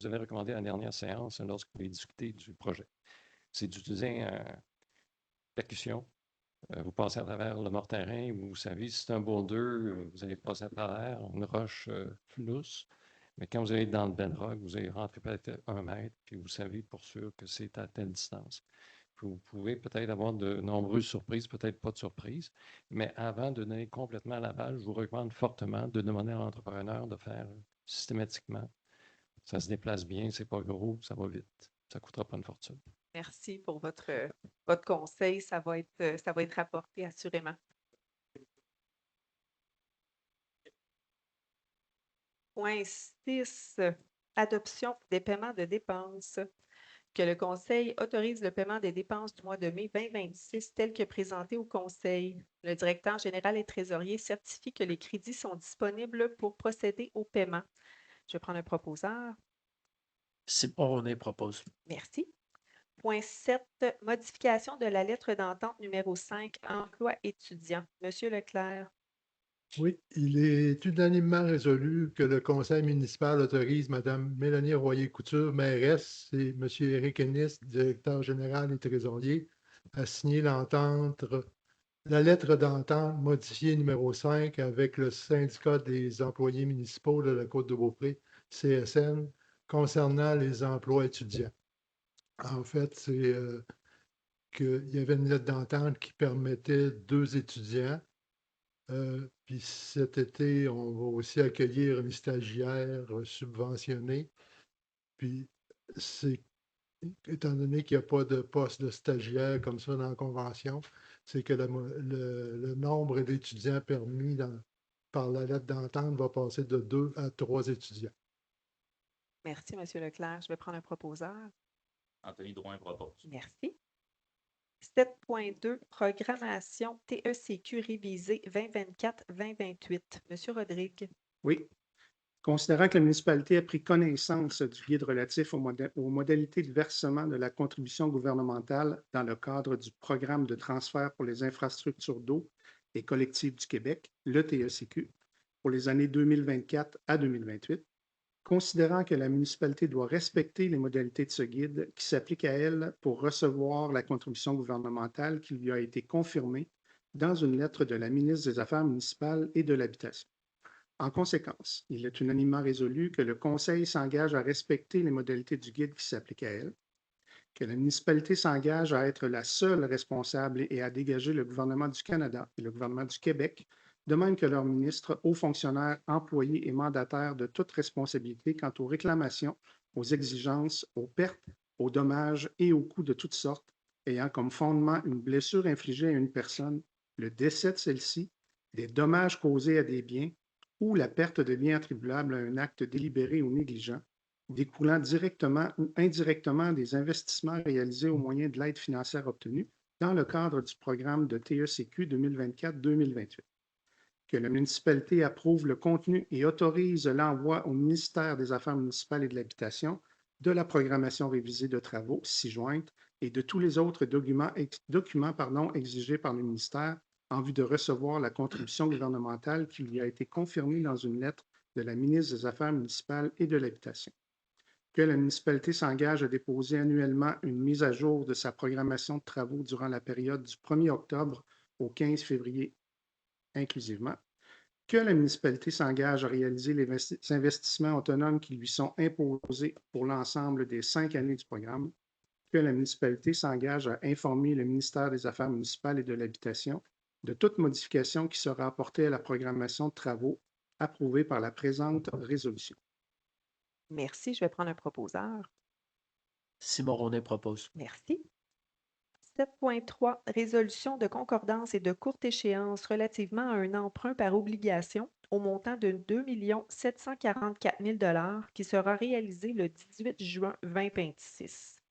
Vous avez recommandé à la dernière séance, lorsque vous avez discuté du projet, c'est d'utiliser une percussion. Vous passez à travers le mort-terrain, vous savez, si c'est un boulder, vous allez passer à travers une roche lousse. Mais quand vous allez dans le bedrock, vous allez rentrer peut-être 1 mètre, puis vous savez pour sûr que c'est à telle distance. Puis vous pouvez peut-être avoir de nombreuses surprises, peut-être pas de surprises, mais avant de donner complètement l'aval, je vous recommande fortement de demander à l'entrepreneur de faire systématiquement. Ça se déplace bien, c'est pas gros, ça va vite. Ça ne coûtera pas une fortune. Merci pour votre conseil. Ça va être rapporté assurément. Point 6, adoption des paiements de dépenses. Que le Conseil autorise le paiement des dépenses du mois de mai 2026 tel que présenté au Conseil. Le directeur général et trésorier certifie que les crédits sont disponibles pour procéder au paiement. Je vais prendre un proposeur. C'est ordonné, propose. Merci. Point 7, modification de la lettre d'entente numéro 5, emploi étudiant. Monsieur Leclerc. Oui, il est unanimement résolu que le conseil municipal autorise Mme Mélanie Royer-Couture, mairesse, et M. Éric Ennis, directeur général et trésorier, à signer la lettre d'entente modifiée numéro 5 avec le syndicat des employés municipaux de la Côte-de-Beaupré, CSN, concernant les emplois étudiants. En fait, c'est qu'il y avait une lettre d'entente qui permettait 2 étudiants. Puis cet été, on va aussi accueillir une stagiaire subventionnée. Puis étant donné qu'il n'y a pas de poste de stagiaire comme ça dans la convention, c'est que le nombre d'étudiants permis par la lettre d'entente va passer de 2 à 3 étudiants. Merci, M. Leclerc. Je vais prendre un proposeur. Anthony Drouin propose. Merci. 7.2, programmation TECQ révisée 2024-2028. Monsieur Rodrigue. Oui. Considérant que la municipalité a pris connaissance du guide relatif aux modalités de versement de la contribution gouvernementale dans le cadre du programme de transfert pour les infrastructures d'eau et collectives du Québec, le TECQ, pour les années 2024 à 2028, considérant que la municipalité doit respecter les modalités de ce guide qui s'appliquent à elle pour recevoir la contribution gouvernementale qui lui a été confirmée dans une lettre de la ministre des Affaires municipales et de l'Habitation. En conséquence, il est unanimement résolu que le Conseil s'engage à respecter les modalités du guide qui s'appliquent à elle, que la municipalité s'engage à être la seule responsable et à dégager le gouvernement du Canada et le gouvernement du Québec, de même que leurs ministres, hauts fonctionnaires, employés et mandataires de toute responsabilité quant aux réclamations, aux exigences, aux pertes, aux dommages et aux coûts de toutes sortes, ayant comme fondement une blessure infligée à une personne, le décès de celle-ci, des dommages causés à des biens ou la perte de biens attribuables à un acte délibéré ou négligent, découlant directement ou indirectement des investissements réalisés au moyen de l'aide financière obtenue dans le cadre du programme de TECQ 2024-2028. Que la municipalité approuve le contenu et autorise l'envoi au ministère des Affaires municipales et de l'Habitation de la programmation révisée de travaux ci-jointe et de tous les autres documents exigés par le ministère en vue de recevoir la contribution gouvernementale qui lui a été confirmée dans une lettre de la ministre des Affaires municipales et de l'Habitation. Que la municipalité s'engage à déposer annuellement une mise à jour de sa programmation de travaux durant la période du 1er octobre au 15 février inclusivement, que la municipalité s'engage à réaliser les investissements autonomes qui lui sont imposés pour l'ensemble des 5 années du programme, que la municipalité s'engage à informer le ministère des Affaires municipales et de l'Habitation de toute modification qui sera apportée à la programmation de travaux approuvée par la présente résolution. Merci. Je vais prendre un proposeur. Simon Ronet propose. Merci. 7.3, résolution de concordance et de courte échéance relativement à un emprunt par obligation au montant de 2 744 000 qui sera réalisé le 18 juin 2026.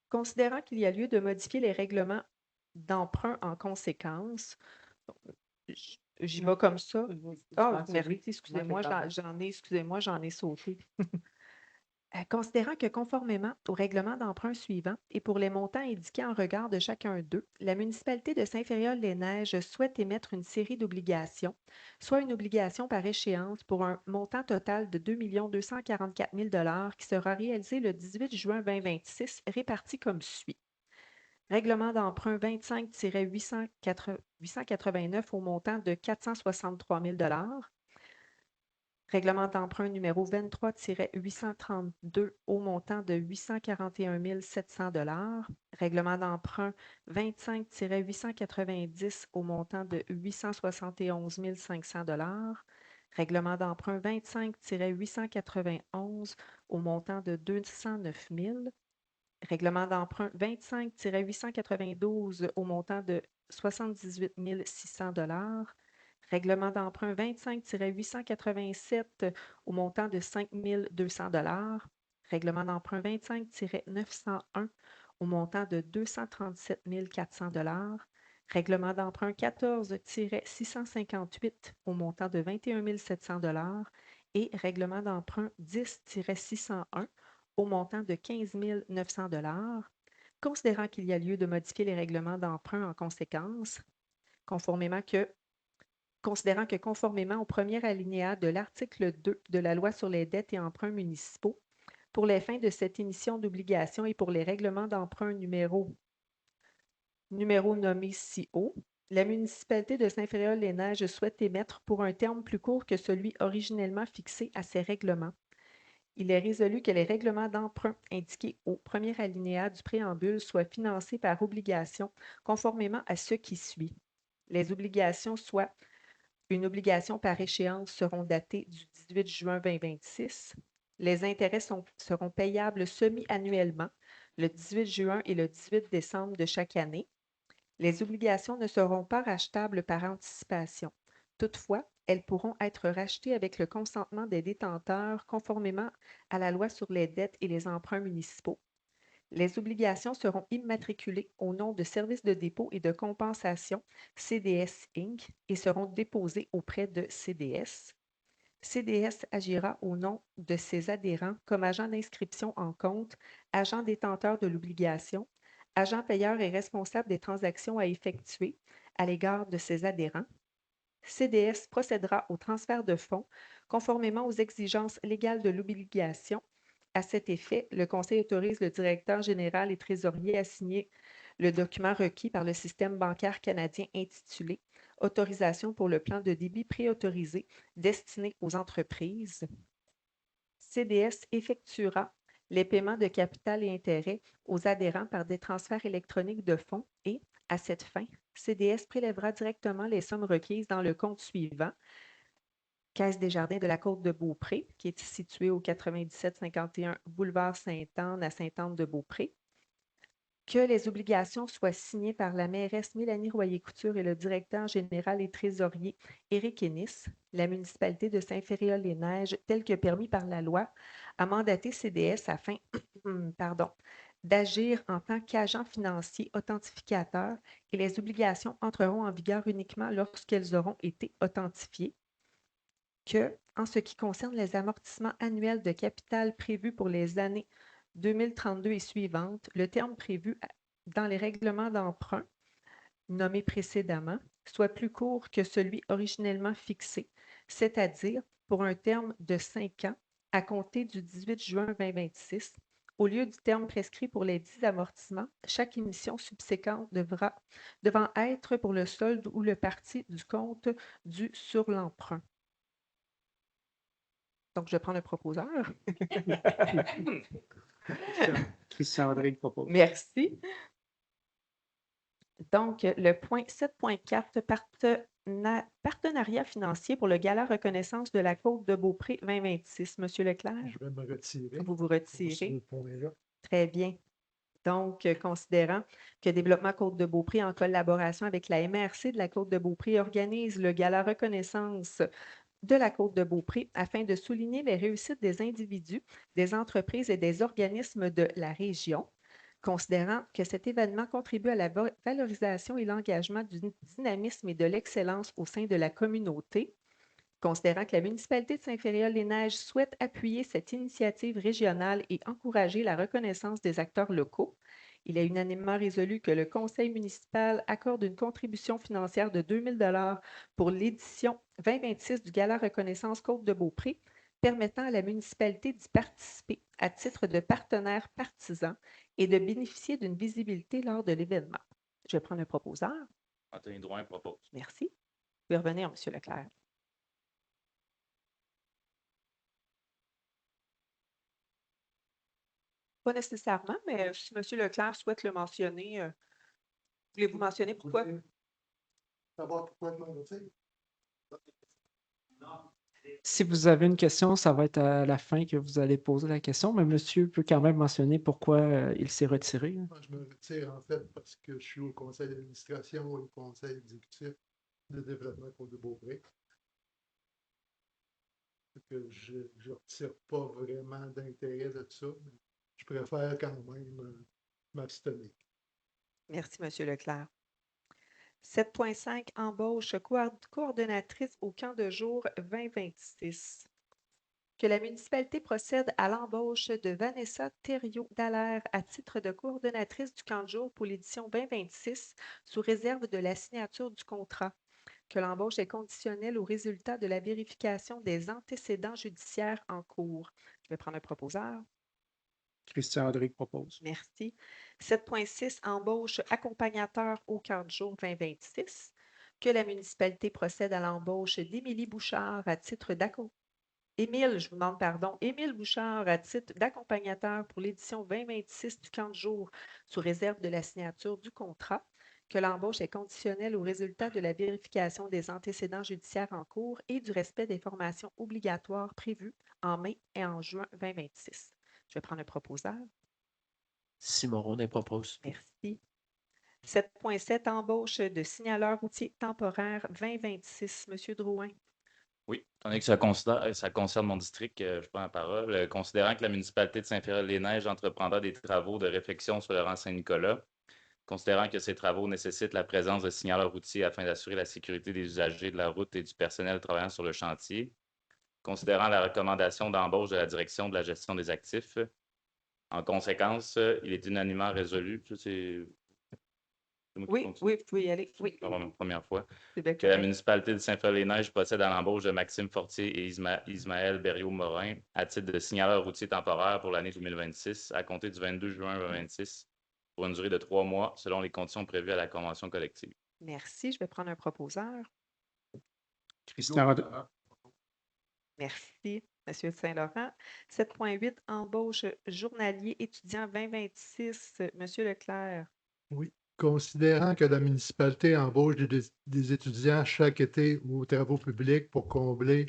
Considérant qu'il y a lieu de modifier les règlements d'emprunt en conséquence, j'y vais comme ça. Ah, merci, excusez-moi, j'en ai sauté. Considérant que conformément au règlement d'emprunt suivant et pour les montants indiqués en regard de chacun d'eux, la municipalité de Saint-Féréol-les-Neiges souhaite émettre une série d'obligations, soit une obligation par échéance pour un montant total de 2 244 000 qui sera réalisé le 18 juin 2026, réparti comme suit. Règlement d'emprunt 25-889 au montant de 463 000 Règlement d'emprunt numéro 23-832 au montant de 841 700 Règlement d'emprunt 25-890 au montant de 871 500 Règlement d'emprunt 25-891 au montant de 209 000 Règlement d'emprunt 25-892 au montant de 78 600 Règlement d'emprunt 25-887 au montant de 5 200 Règlement d'emprunt 25-901 au montant de 237 400 Règlement d'emprunt 14-658 au montant de 21 700 et règlement d'emprunt 10-601 au montant de 15 900 Considérant qu'il y a lieu de modifier les règlements d'emprunt en conséquence, considérant que conformément au premier alinéa de l'article 2 de la Loi sur les dettes et emprunts municipaux, pour les fins de cette émission d'obligations et pour les règlements d'emprunt numéro nommé si haut, la municipalité de Saint-Féréol-les-Neiges souhaite émettre pour un terme plus court que celui originellement fixé à ces règlements. Il est résolu que les règlements d'emprunt indiqués au premier alinéa du préambule soient financés par obligation conformément à ce qui suit. Les obligations, soit une obligation par échéance, seront datées du 18 juin 2026. Les intérêts seront payables semi-annuellement, le 18 juin et le 18 décembre de chaque année. Les obligations ne seront pas rachetables par anticipation. Toutefois, elles pourront être rachetées avec le consentement des détenteurs conformément à la Loi sur les dettes et les emprunts municipaux. Les obligations seront immatriculées au nom de Service de dépôt et de compensation CDS Inc. et seront déposées auprès de CDS. CDS agira au nom de ses adhérents comme agent d'inscription en compte, agent détenteur de l'obligation, agent payeur et responsable des transactions à effectuer à l'égard de ses adhérents. CDS procédera au transfert de fonds conformément aux exigences légales de l'obligation. À cet effet, le Conseil autorise le directeur général et trésorier à signer le document requis par le système bancaire canadien intitulé « Autorisation pour le plan de débit préautorisé destiné aux entreprises ». CDS effectuera les paiements de capital et intérêts aux adhérents par des transferts électroniques de fonds et, à cette fin, CDS prélèvera directement les sommes requises dans le compte suivant. Caisse des Jardins de la Côte-de-Beaupré, qui est située au 9751 boulevard Sainte-Anne à Sainte-Anne-de-Beaupré. Que les obligations soient signées par la mairesse Mélanie Royer-Couture et le directeur général et trésorier Éric Ennis. La municipalité de Saint-Féréol-les-Neiges, tel que permis par la loi, a mandaté CDS afin d'agir en tant qu'agent financier authentificateur et les obligations entreront en vigueur uniquement lorsqu'elles auront été authentifiées. Que, en ce qui concerne les amortissements annuels de capital prévus pour les années 2032 et suivantes, le terme prévu dans les règlements d'emprunt nommés précédemment soit plus court que celui originellement fixé, c'est-à-dire pour un terme de 5 ans à compter du 18 juin 2026 au lieu du terme prescrit pour les 10 amortissements, chaque émission subséquente devant être pour le solde ou le parti du compte dû sur l'emprunt. Donc, je prends le proposeur. Christian Audrey propose. Merci. Donc, le point 7.4, partenariat financier pour le gala reconnaissance de la Côte de Beaupré 2026. Monsieur Leclerc, Je vais me retirer vous pour retirez. ce point-là. Très bien. Donc, considérant que Développement Côte de Beaupré, en collaboration avec la MRC de la Côte de Beaupré, organise le gala reconnaissance de la Côte de Beaupré afin de souligner les réussites des individus, des entreprises et des organismes de la région, considérant que cet événement contribue à la valorisation et l'engagement du dynamisme et de l'excellence au sein de la communauté, considérant que la municipalité de Saint-Féréol-les-Neiges souhaite appuyer cette initiative régionale et encourager la reconnaissance des acteurs locaux, il est unanimement résolu que le conseil municipal accorde une contribution financière de 2 000 pour l'édition 2026 du Gala Reconnaissance Côte de Beaupré, permettant à la municipalité d'y participer à titre de partenaire partisan et de bénéficier d'une visibilité lors de l'événement. Je vais prendre un proposeur. Anthony Drouin propose. Merci. Vous pouvez revenir, M. Leclerc. Pas nécessairement, mais si M. Leclerc souhaite le mentionner, voulez-vous mentionner pourquoi? Savoir pourquoi je m'en retire? Si vous avez une question, ça va être à la fin que vous allez poser la question, mais monsieur peut quand même mentionner pourquoi il s'est retiré. Moi, je me retire en fait parce que je suis au conseil d'administration et au conseil exécutif de développement Côte de Beaupré. Que je ne retire pas vraiment d'intérêt de ça, mais je préfère quand même m'abstenir. Merci, M. Leclerc. 7.5, embauche coordonnatrice au camp de jour 2026. Que la municipalité procède à l'embauche de Vanessa Thériault-Dallaire à titre de coordonnatrice du camp de jour pour l'édition 2026 sous réserve de la signature du contrat. Que l'embauche est conditionnelle au résultat de la vérification des antécédents judiciaires en cours. Je vais prendre un proposeur. Christian Audrey propose. Merci. 7.6, embauche accompagnateur au camp de jour 2026. Que la municipalité procède à l'embauche d'Émilie Bouchard à titre Émile Bouchard à titre d'accompagnateur pour l'édition 2026 du camp de jour sous réserve de la signature du contrat. Que l'embauche est conditionnelle au résultat de la vérification des antécédents judiciaires en cours et du respect des formations obligatoires prévues en mai et en juin 2026. Je vais prendre un proposeur. Simon Ronet propose. Merci. 7.7, embauche de signaleur routier temporaire 2026. Monsieur Drouin. Oui, étant donné que ça concerne mon district, je prends la parole. Considérant que la municipalité de Saint-Féréol-les-Neiges entreprendra des travaux de réfection sur le rang Saint-Nicolas, considérant que ces travaux nécessitent la présence de signaleurs routiers afin d'assurer la sécurité des usagers de la route et du personnel travaillant sur le chantier, considérant la recommandation d'embauche de la direction de la gestion des actifs, en conséquence, il est unanimement résolu. Oui, vous pouvez y aller. Oui. C'est la première fois. C'est bien Que la correct. municipalité de Saint-Féréol-les-Neiges procède à l'embauche de Maxime Fortier et Ismaël Berriot-Morin à titre de signaleur routier temporaire pour l'année 2026 à compter du 22 juin 2026 pour une durée de 3 mois selon les conditions prévues à la convention collective. Merci. Je vais prendre un proposeur. Christian Audrey. Merci, M. Saint-Laurent. 7.8, embauche journalier étudiant 2026. M. Leclerc. Oui. Considérant que la municipalité embauche des étudiants chaque été aux travaux publics pour combler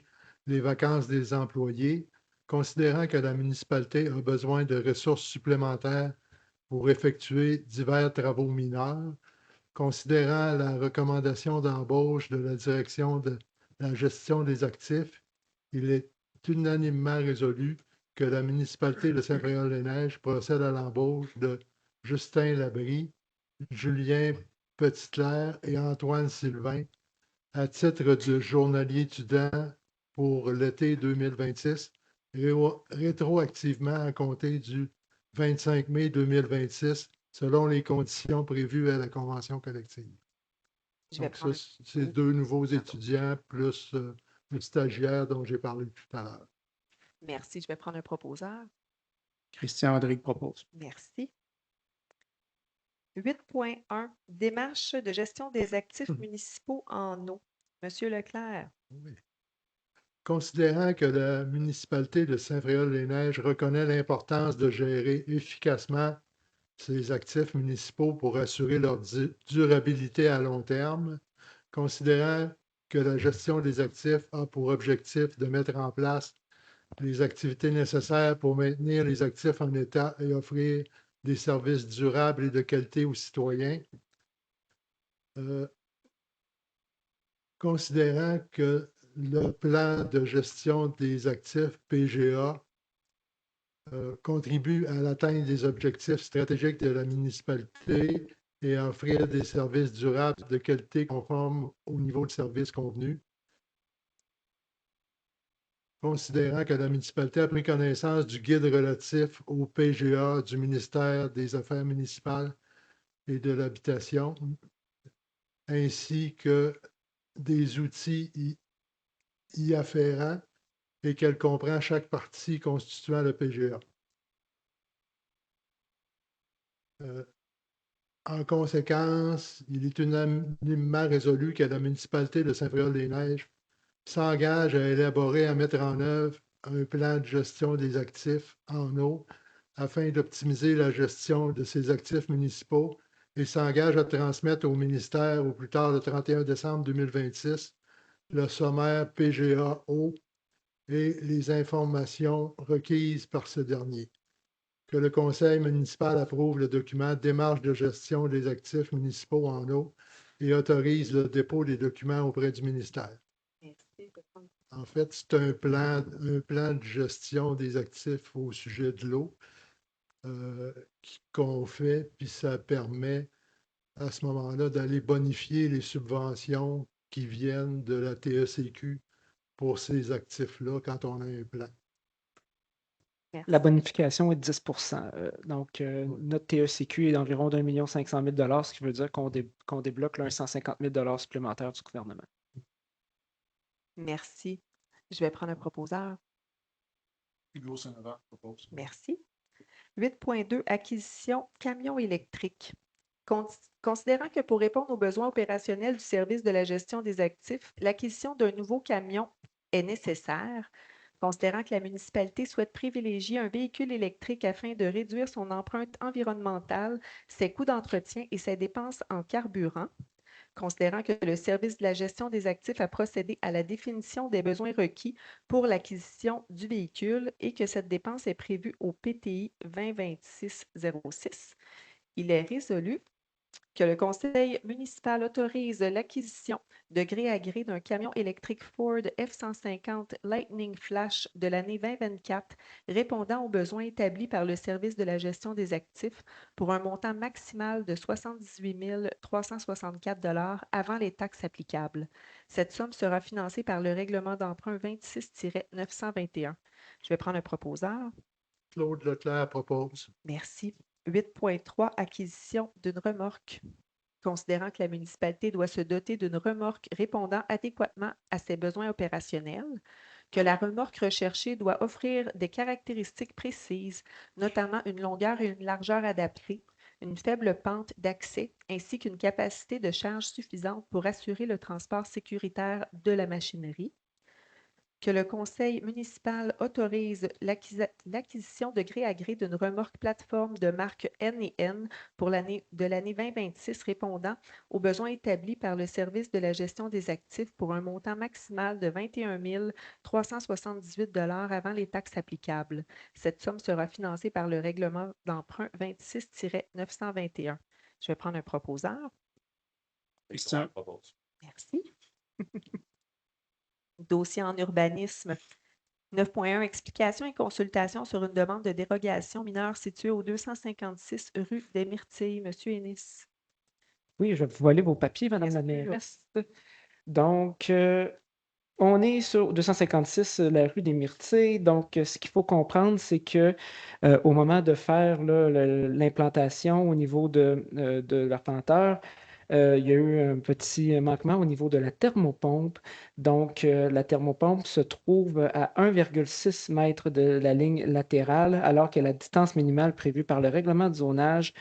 les vacances des employés, considérant que la municipalité a besoin de ressources supplémentaires pour effectuer divers travaux mineurs, considérant la recommandation d'embauche de la direction de la gestion des actifs, il est unanimement résolu que la municipalité de Saint-Féréol-les-Neiges procède à l'embauche de Justin Labrie, Julien Petitclerc et Antoine Sylvain à titre de journalier étudiant pour l'été 2026, rétroactivement à compter du 25 mai 2026, selon les conditions prévues à la convention collective. Donc, ça, c'est 2 nouveaux étudiants plus le stagiaire dont j'ai parlé tout à l'heure. Merci. Je vais prendre un proposeur. Christian Rodrigue propose. Merci. 8.1, démarche de gestion des actifs municipaux en eau. Monsieur Leclerc. Oui. Considérant que la municipalité de Saint-Fréol-les-Neiges reconnaît l'importance de gérer efficacement ses actifs municipaux pour assurer leur durabilité à long terme, considérant que la gestion des actifs a pour objectif de mettre en place les activités nécessaires pour maintenir les actifs en état et offrir des services durables et de qualité aux citoyens, considérant que le plan de gestion des actifs PGA contribue à l'atteinte des objectifs stratégiques de la municipalité et à offrir des services durables de qualité conformes au niveau de service convenu. Considérant que la municipalité a pris connaissance du guide relatif au PGA du ministère des Affaires municipales et de l'Habitation, ainsi que des outils y afférents et qu'elle comprend chaque partie constituant le PGA. En conséquence, il est unanimement résolu que la municipalité de Saint-Fréol-les-Neiges s'engage à élaborer et à mettre en œuvre un plan de gestion des actifs en eau afin d'optimiser la gestion de ces actifs municipaux et s'engage à transmettre au ministère au plus tard le 31 décembre 2026 le sommaire PGA eau et les informations requises par ce dernier. Que le conseil municipal approuve le document Démarche de gestion des actifs municipaux en eau et autorise le dépôt des documents auprès du ministère. En fait, c'est un plan de gestion des actifs au sujet de l'eau qu'on fait, puis ça permet à ce moment-là d'aller bonifier les subventions qui viennent de la TECQ pour ces actifs-là quand on a un plan. La bonification est de 10 Donc, notre TECQ est d'environ d'1 500 000 ce qui veut dire qu'on débloque là, un 150 000 supplémentaires du gouvernement. Merci. Je vais prendre un proposeur. Hugo Saint-Laurent propose. Merci. 8.2, acquisition camion électrique. Considérant que pour répondre aux besoins opérationnels du service de la gestion des actifs, l'acquisition d'un nouveau camion est nécessaire, considérant que la municipalité souhaite privilégier un véhicule électrique afin de réduire son empreinte environnementale, ses coûts d'entretien et ses dépenses en carburant, considérant que le service de la gestion des actifs a procédé à la définition des besoins requis pour l'acquisition du véhicule et que cette dépense est prévue au PTI 2026-06, il est résolu que le conseil municipal autorise l'acquisition de gré à gré d'un camion électrique Ford F-150 Lightning Flash de l'année 2024 répondant aux besoins établis par le service de la gestion des actifs pour un montant maximal de 78 364 $ avant les taxes applicables. Cette somme sera financée par le règlement d'emprunt 26-921. Je vais prendre un proposeur. Claude Leclerc propose. Merci. 8.3, acquisition d'une remorque. Considérant que la municipalité doit se doter d'une remorque répondant adéquatement à ses besoins opérationnels, que la remorque recherchée doit offrir des caractéristiques précises, notamment une longueur et une largeur adaptées, une faible pente d'accès ainsi qu'une capacité de charge suffisante pour assurer le transport sécuritaire de la machinerie, que le conseil municipal autorise l'acquisition de gré à gré d'une remorque plateforme de marque N&N pour l'année 2026 répondant aux besoins établis par le service de la gestion des actifs pour un montant maximal de 21 378 $ avant les taxes applicables. Cette somme sera financée par le règlement d'emprunt 26-921. Je vais prendre un proposeur. Christian propose. Merci. Dossier en urbanisme. 9.1, explication et consultation sur une demande de dérogation mineure située au 256 rue des Myrtilles. Monsieur Ennis. Oui, je vais vous voler vos papiers, Madame la mairesse. Donc, on est sur 256 la rue des Myrtilles. Donc, ce qu'il faut comprendre, c'est que au moment de faire l'implantation au niveau de l'Arpenteur, il y a eu un petit manquement au niveau de la thermopompe. Donc, la thermopompe se trouve à 1,6 mètres de la ligne latérale, alors que la distance minimale prévue par le règlement de zonage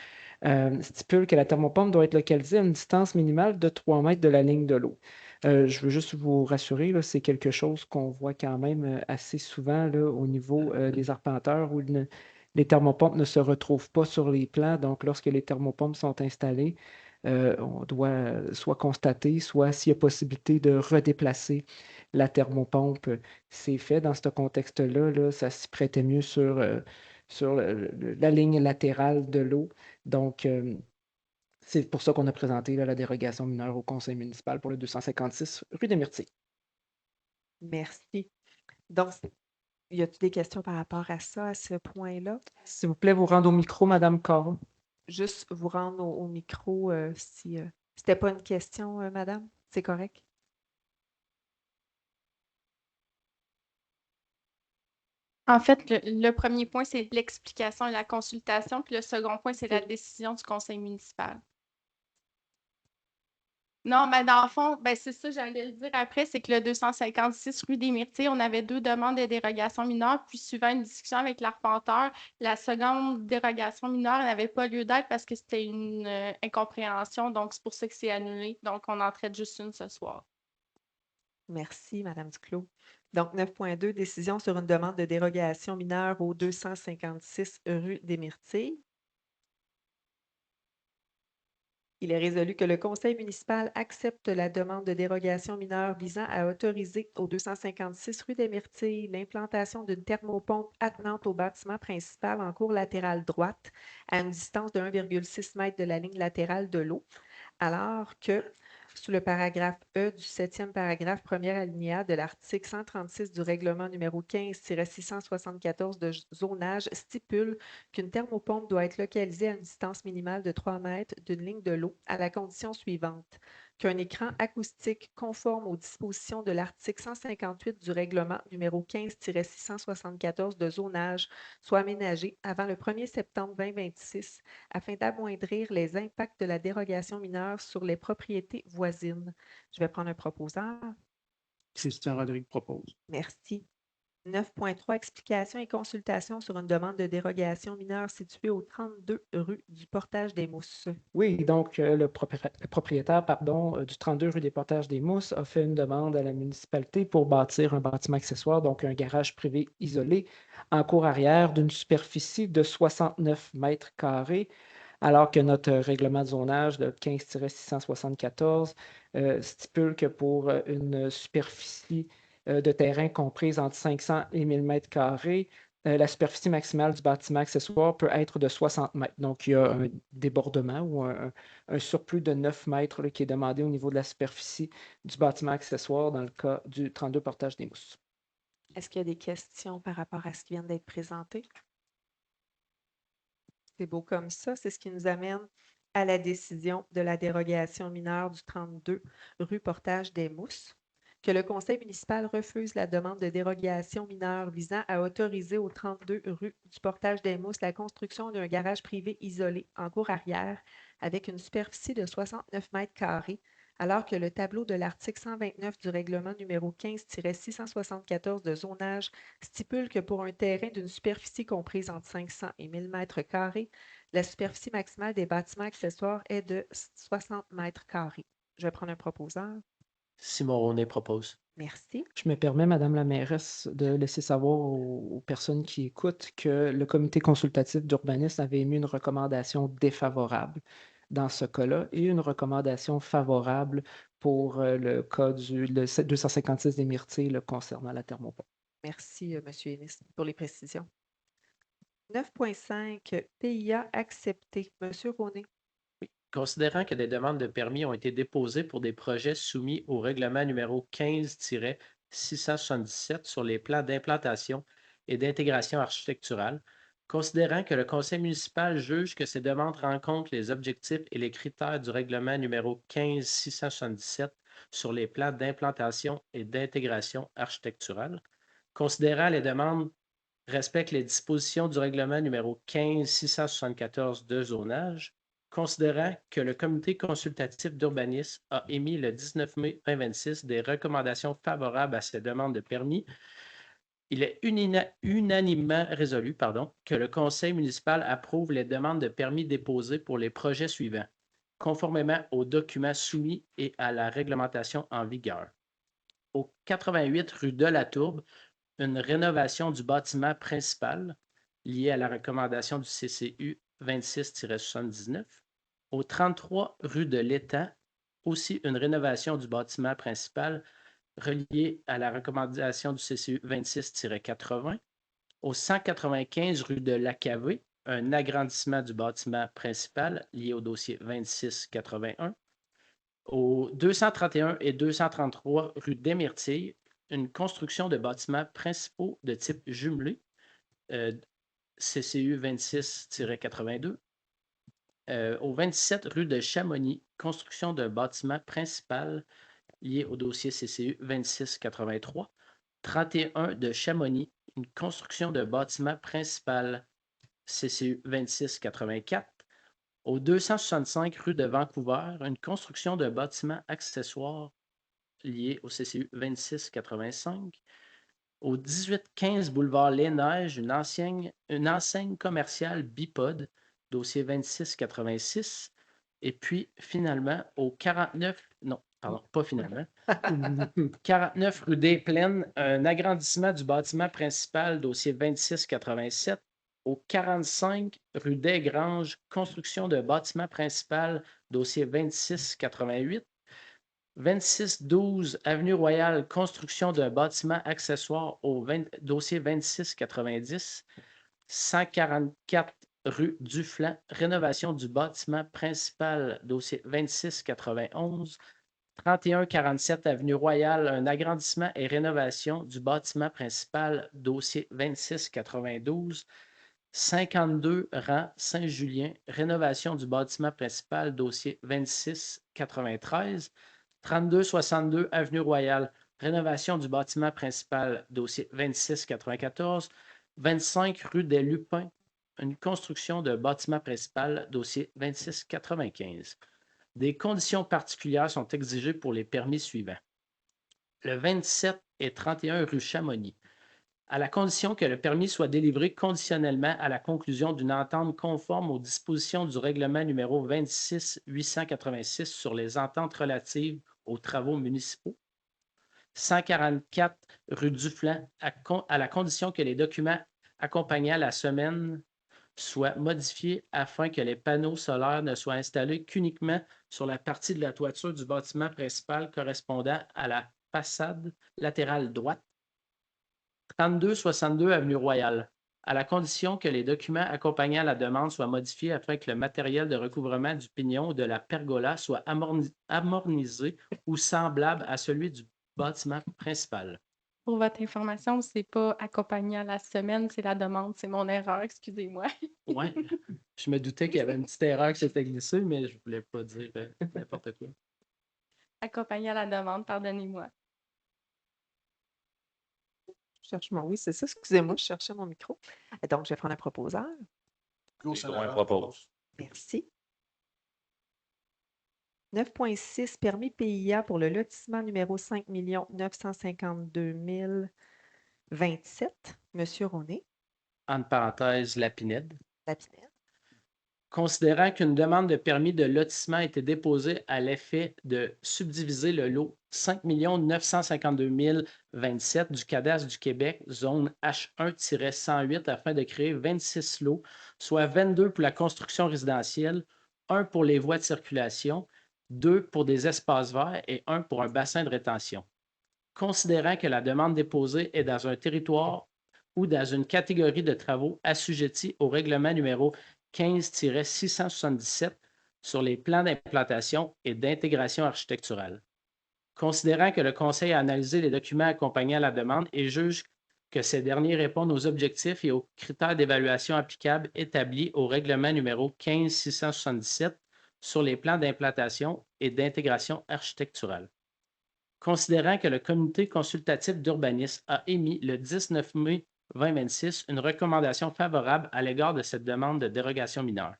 stipule que la thermopompe doit être localisée à une distance minimale de 3 mètres de la ligne de l'eau. Je veux juste vous rassurer, là, c'est quelque chose qu'on voit quand même assez souvent là, au niveau des arpenteurs où les thermopompes ne se retrouvent pas sur les plans. Donc, lorsque les thermopompes sont installées, on doit soit constater, soit s'il y a possibilité de redéplacer la thermopompe, c'est fait. Dans ce contexte-là, là, ça s'y prêtait mieux sur la ligne latérale de l'eau. Donc, c'est pour ça qu'on a présenté là, la dérogation mineure au conseil municipal pour le 256 rue des Myrtilles. Merci. Donc, y a-t-il des questions par rapport à ça, à ce point-là? S'il vous plaît, vous rendre au micro, Madame Caron. Juste vous rendre au micro si c'était pas une question, madame, c'est correct? En fait, le premier point, c'est l'explication et la consultation, puis le second point, c'est la décision du conseil municipal. Non, mais dans le fond, ben c'est ça, j'allais le dire après, c'est que le 256 rue des Myrtilles, on avait 2 demandes de dérogation mineure, puis suivant une discussion avec l'arpenteur, la seconde dérogation mineure n'avait pas lieu d'être parce que c'était une incompréhension, donc c'est pour ça que c'est annulé. Donc, on en traite juste une ce soir. Merci, Madame Duclos. Donc, 9.2, décision sur une demande de dérogation mineure au 256 rue des Myrtilles. Il est résolu que le conseil municipal accepte la demande de dérogation mineure visant à autoriser au 256 rue des Myrtilles l'implantation d'une thermopompe attenante au bâtiment principal en cour latérale droite à une distance de 1,6 m de la ligne latérale de l'eau, alors que sous le paragraphe E du 7e paragraphe, premier alinéa de l'article 136 du règlement numéro 15-674 de zonage stipule qu'une thermopompe doit être localisée à une distance minimale de 3 mètres d'une ligne de l'eau à la condition suivante: qu'un écran acoustique conforme aux dispositions de l'article 158 du règlement numéro 15-674 de zonage soit aménagé avant le 1er septembre 2026 afin d'amoindrir les impacts de la dérogation mineure sur les propriétés voisines. Je vais prendre un proposeur. Christian Rodrigue propose. Merci. 9.3, explication et consultation sur une demande de dérogation mineure située au 32 rue du Portage des Mousses. Oui, donc le propriétaire du 32 rue des Portages des Mousses a fait une demande à la municipalité pour bâtir un bâtiment accessoire, donc un garage privé isolé en cour arrière d'une superficie de 69 mètres carrés, alors que notre règlement de zonage de 15-674 stipule que pour une superficie de terrain comprise entre 500 et 1000 mètres carrés, la superficie maximale du bâtiment accessoire peut être de 60 mètres. Donc, il y a un débordement ou un surplus de 9 mètres là, qui est demandé au niveau de la superficie du bâtiment accessoire dans le cas du 32 Portage des Mousses. Est-ce qu'il y a des questions par rapport à ce qui vient d'être présenté? C'est beau comme ça. C'est ce qui nous amène à la décision de la dérogation mineure du 32 rue Portage des Mousses, que le conseil municipal refuse la demande de dérogation mineure visant à autoriser au 32 rue du Portage des Mousses la construction d'un garage privé isolé en cour arrière avec une superficie de 69 mètres carrés, alors que le tableau de l'article 129 du règlement numéro 15-674 de zonage stipule que pour un terrain d'une superficie comprise entre 500 et 1000 mètres carrés, la superficie maximale des bâtiments accessoires est de 60 mètres carrés. Je vais prendre un proposeur. Simon Ronet propose. Merci. Je me permets, Madame la mairesse, de laisser savoir aux personnes qui écoutent que le comité consultatif d'urbanisme avait émis une recommandation défavorable dans ce cas-là et une recommandation favorable pour le cas du 256 des Myrtilles concernant la thermopompe. Merci, M. Ennis, pour les précisions. 9.5, PIA accepté. M. Ronet. Considérant que des demandes de permis ont été déposées pour des projets soumis au règlement numéro 15-677 sur les plans d'implantation et d'intégration architecturale, considérant que le conseil municipal juge que ces demandes rencontrent les objectifs et les critères du règlement numéro 15-677 sur les plans d'implantation et d'intégration architecturale, considérant les demandes respectent les dispositions du règlement numéro 15-674 de zonage, considérant que le comité consultatif d'urbanisme a émis le 19 mai 2026 des recommandations favorables à ces demandes de permis, il est unanimement résolu que le conseil municipal approuve les demandes de permis déposées pour les projets suivants, conformément aux documents soumis et à la réglementation en vigueur. Au 88 rue de la Tourbe, une rénovation du bâtiment principal liée à la recommandation du CCU 26-79. Au 33 rue de l'Étang, aussi une rénovation du bâtiment principal reliée à la recommandation du CCU 26-80. Au 195 rue de l'Acavée, un agrandissement du bâtiment principal lié au dossier 26-81. Au 231 et 233 rue des Myrtilles, une construction de bâtiments principaux de type jumelé, CCU 26-82. Au 27 rue de Chamonix, construction d'un bâtiment principal lié au dossier CCU 26-83. 31 de Chamonix, une construction de bâtiment principal CCU 26-84. Au 265 rue de Vancouver, une construction de bâtiment accessoire lié au CCU 26-85. Au 1815 boulevard Les Neiges, une enseigne commerciale bipode, dossier 26-86. Et puis, finalement, au 49, non, pardon, pas finalement, 49 rue des Plaines, un agrandissement du bâtiment principal, dossier 26-87. Au 45 rue des Granges, construction de bâtiment principal, dossier 26-88. 2612 avenue Royale, construction d'un bâtiment accessoire au dossier 2690. 144 rue Duflan, rénovation du bâtiment principal, dossier 2691. 3147 avenue Royale, un agrandissement et rénovation du bâtiment principal, dossier 2692. 52 rang Saint-Julien, rénovation du bâtiment principal, dossier 2693. 3262 avenue Royale, rénovation du bâtiment principal, dossier 2694. 25 rue des Lupins, une construction de bâtiment principal, dossier 2695. Des conditions particulières sont exigées pour les permis suivants. Le 27 et 31 rue Chamonix, à la condition que le permis soit délivré conditionnellement à la conclusion d'une entente conforme aux dispositions du règlement numéro 26-886 sur les ententes relatives aux travaux municipaux. 144 rue Duflan, à la condition que les documents accompagnant la semaine soient modifiés afin que les panneaux solaires ne soient installés qu'uniquement sur la partie de la toiture du bâtiment principal correspondant à la façade latérale droite. 3262 avenue Royale, à la condition que les documents accompagnant la demande soient modifiés afin que le matériel de recouvrement du pignon ou de la pergola soit amornisé ou semblable à celui du bâtiment principal. Pour votre information, c'est pas accompagné à la semaine, c'est la demande, c'est mon erreur, excusez-moi. Oui, je me doutais qu'il y avait une petite erreur qui s'était glissée, mais je voulais pas dire n'importe quoi. Accompagné à la demande, pardonnez-moi. Oui, c'est ça. Excusez-moi, je cherchais mon micro. Donc, je vais prendre un proposeur. Propose. Merci. 9.6, permis PIA pour le lotissement numéro 5 952 027. Monsieur Roné. Entre parenthèses, la Pinède. La Pinède. Considérant qu'une demande de permis de lotissement a été déposée à l'effet de subdiviser le lot 5 952 027 du cadastre du Québec, zone H1-108, afin de créer 26 lots, soit 22 pour la construction résidentielle, 1 pour les voies de circulation, 2 pour des espaces verts et 1 pour un bassin de rétention. Considérant que la demande déposée est dans un territoire ou dans une catégorie de travaux assujettis au règlement numéro 15-677 sur les plans d'implantation et d'intégration architecturale. Considérant que le Conseil a analysé les documents accompagnant la demande et juge que ces derniers répondent aux objectifs et aux critères d'évaluation applicables établis au règlement numéro 15-677 sur les plans d'implantation et d'intégration architecturale. Considérant que le comité consultatif d'urbanisme a émis le 19 mai 2026 une recommandation favorable à l'égard de cette demande de dérogation mineure.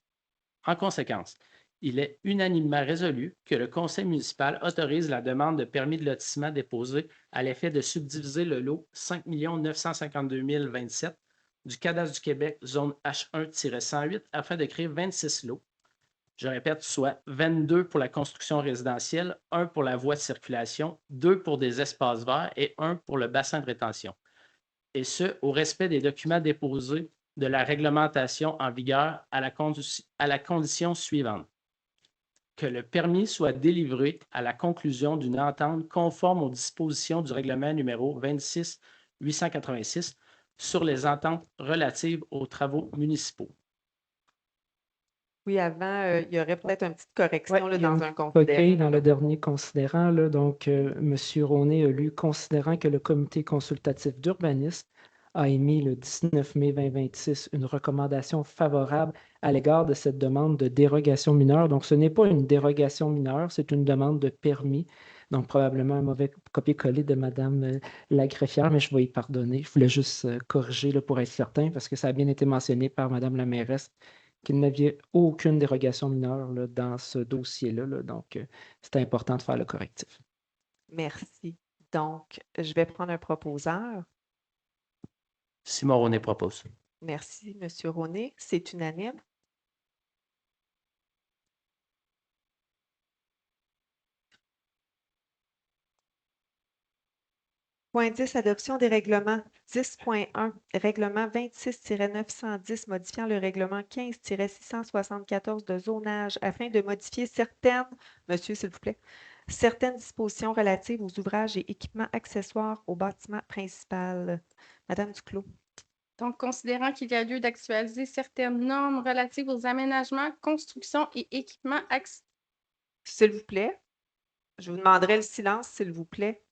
En conséquence, il est unanimement résolu que le conseil municipal autorise la demande de permis de lotissement déposée à l'effet de subdiviser le lot 5 952 027 du Cadastre du Québec, zone H1-108, afin de créer 26 lots. Je répète, soit 22 pour la construction résidentielle, 1 pour la voie de circulation, 2 pour des espaces verts et 1 pour le bassin de rétention. Et ce, au respect des documents déposés de la réglementation en vigueur à la condition suivante: que le permis soit délivré à la conclusion d'une entente conforme aux dispositions du règlement numéro 26-886 sur les ententes relatives aux travaux municipaux. Oui, avant, il y aurait peut-être une petite correction là, il y a dans une un coquille considérant. dans le dernier considérant. Là, donc, M. Roney a lu, considérant que le comité consultatif d'urbanisme a émis le 19 mai 2026 une recommandation favorable à l'égard de cette demande de dérogation mineure. Donc, ce n'est pas une dérogation mineure, c'est une demande de permis. Donc, probablement un mauvais copier-coller de Mme la greffière, mais je vais y pardonner. Je voulais juste corriger là, pour être certain, parce que ça a bien été mentionné par Mme la mairesse qu'il n'y avait aucune dérogation mineure là, dans ce dossier-là. Là. Donc, c'est important de faire le correctif. Merci. Donc, je vais prendre un proposeur. Simon Roney propose. Merci, M. Roney. C'est unanime. Point 10, adoption des règlements. 10.1, règlement 26-910 modifiant le règlement 15-674 de zonage afin de modifier certaines, monsieur, s'il vous plaît, certaines dispositions relatives aux ouvrages et équipements accessoires au bâtiment principal. Madame Duclos. Donc, considérant qu'il y a lieu d'actualiser certaines normes relatives aux aménagements, constructions et équipements S'il vous plaît, je vous demanderai le silence, s'il vous plaît.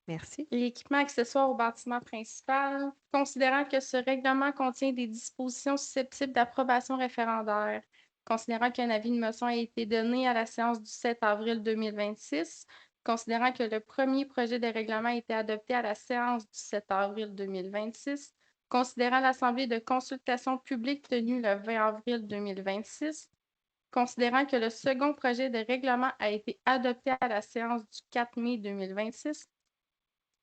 Merci. Et équipements accessoires au bâtiment principal, considérant que ce règlement contient des dispositions susceptibles d'approbation référendaire, considérant qu'un avis de motion a été donné à la séance du 7 avril 2026, considérant que le premier projet de règlement a été adopté à la séance du 7 avril 2026, considérant l'assemblée de consultation publique tenue le 20 avril 2026, considérant que le second projet de règlement a été adopté à la séance du 4 mai 2026,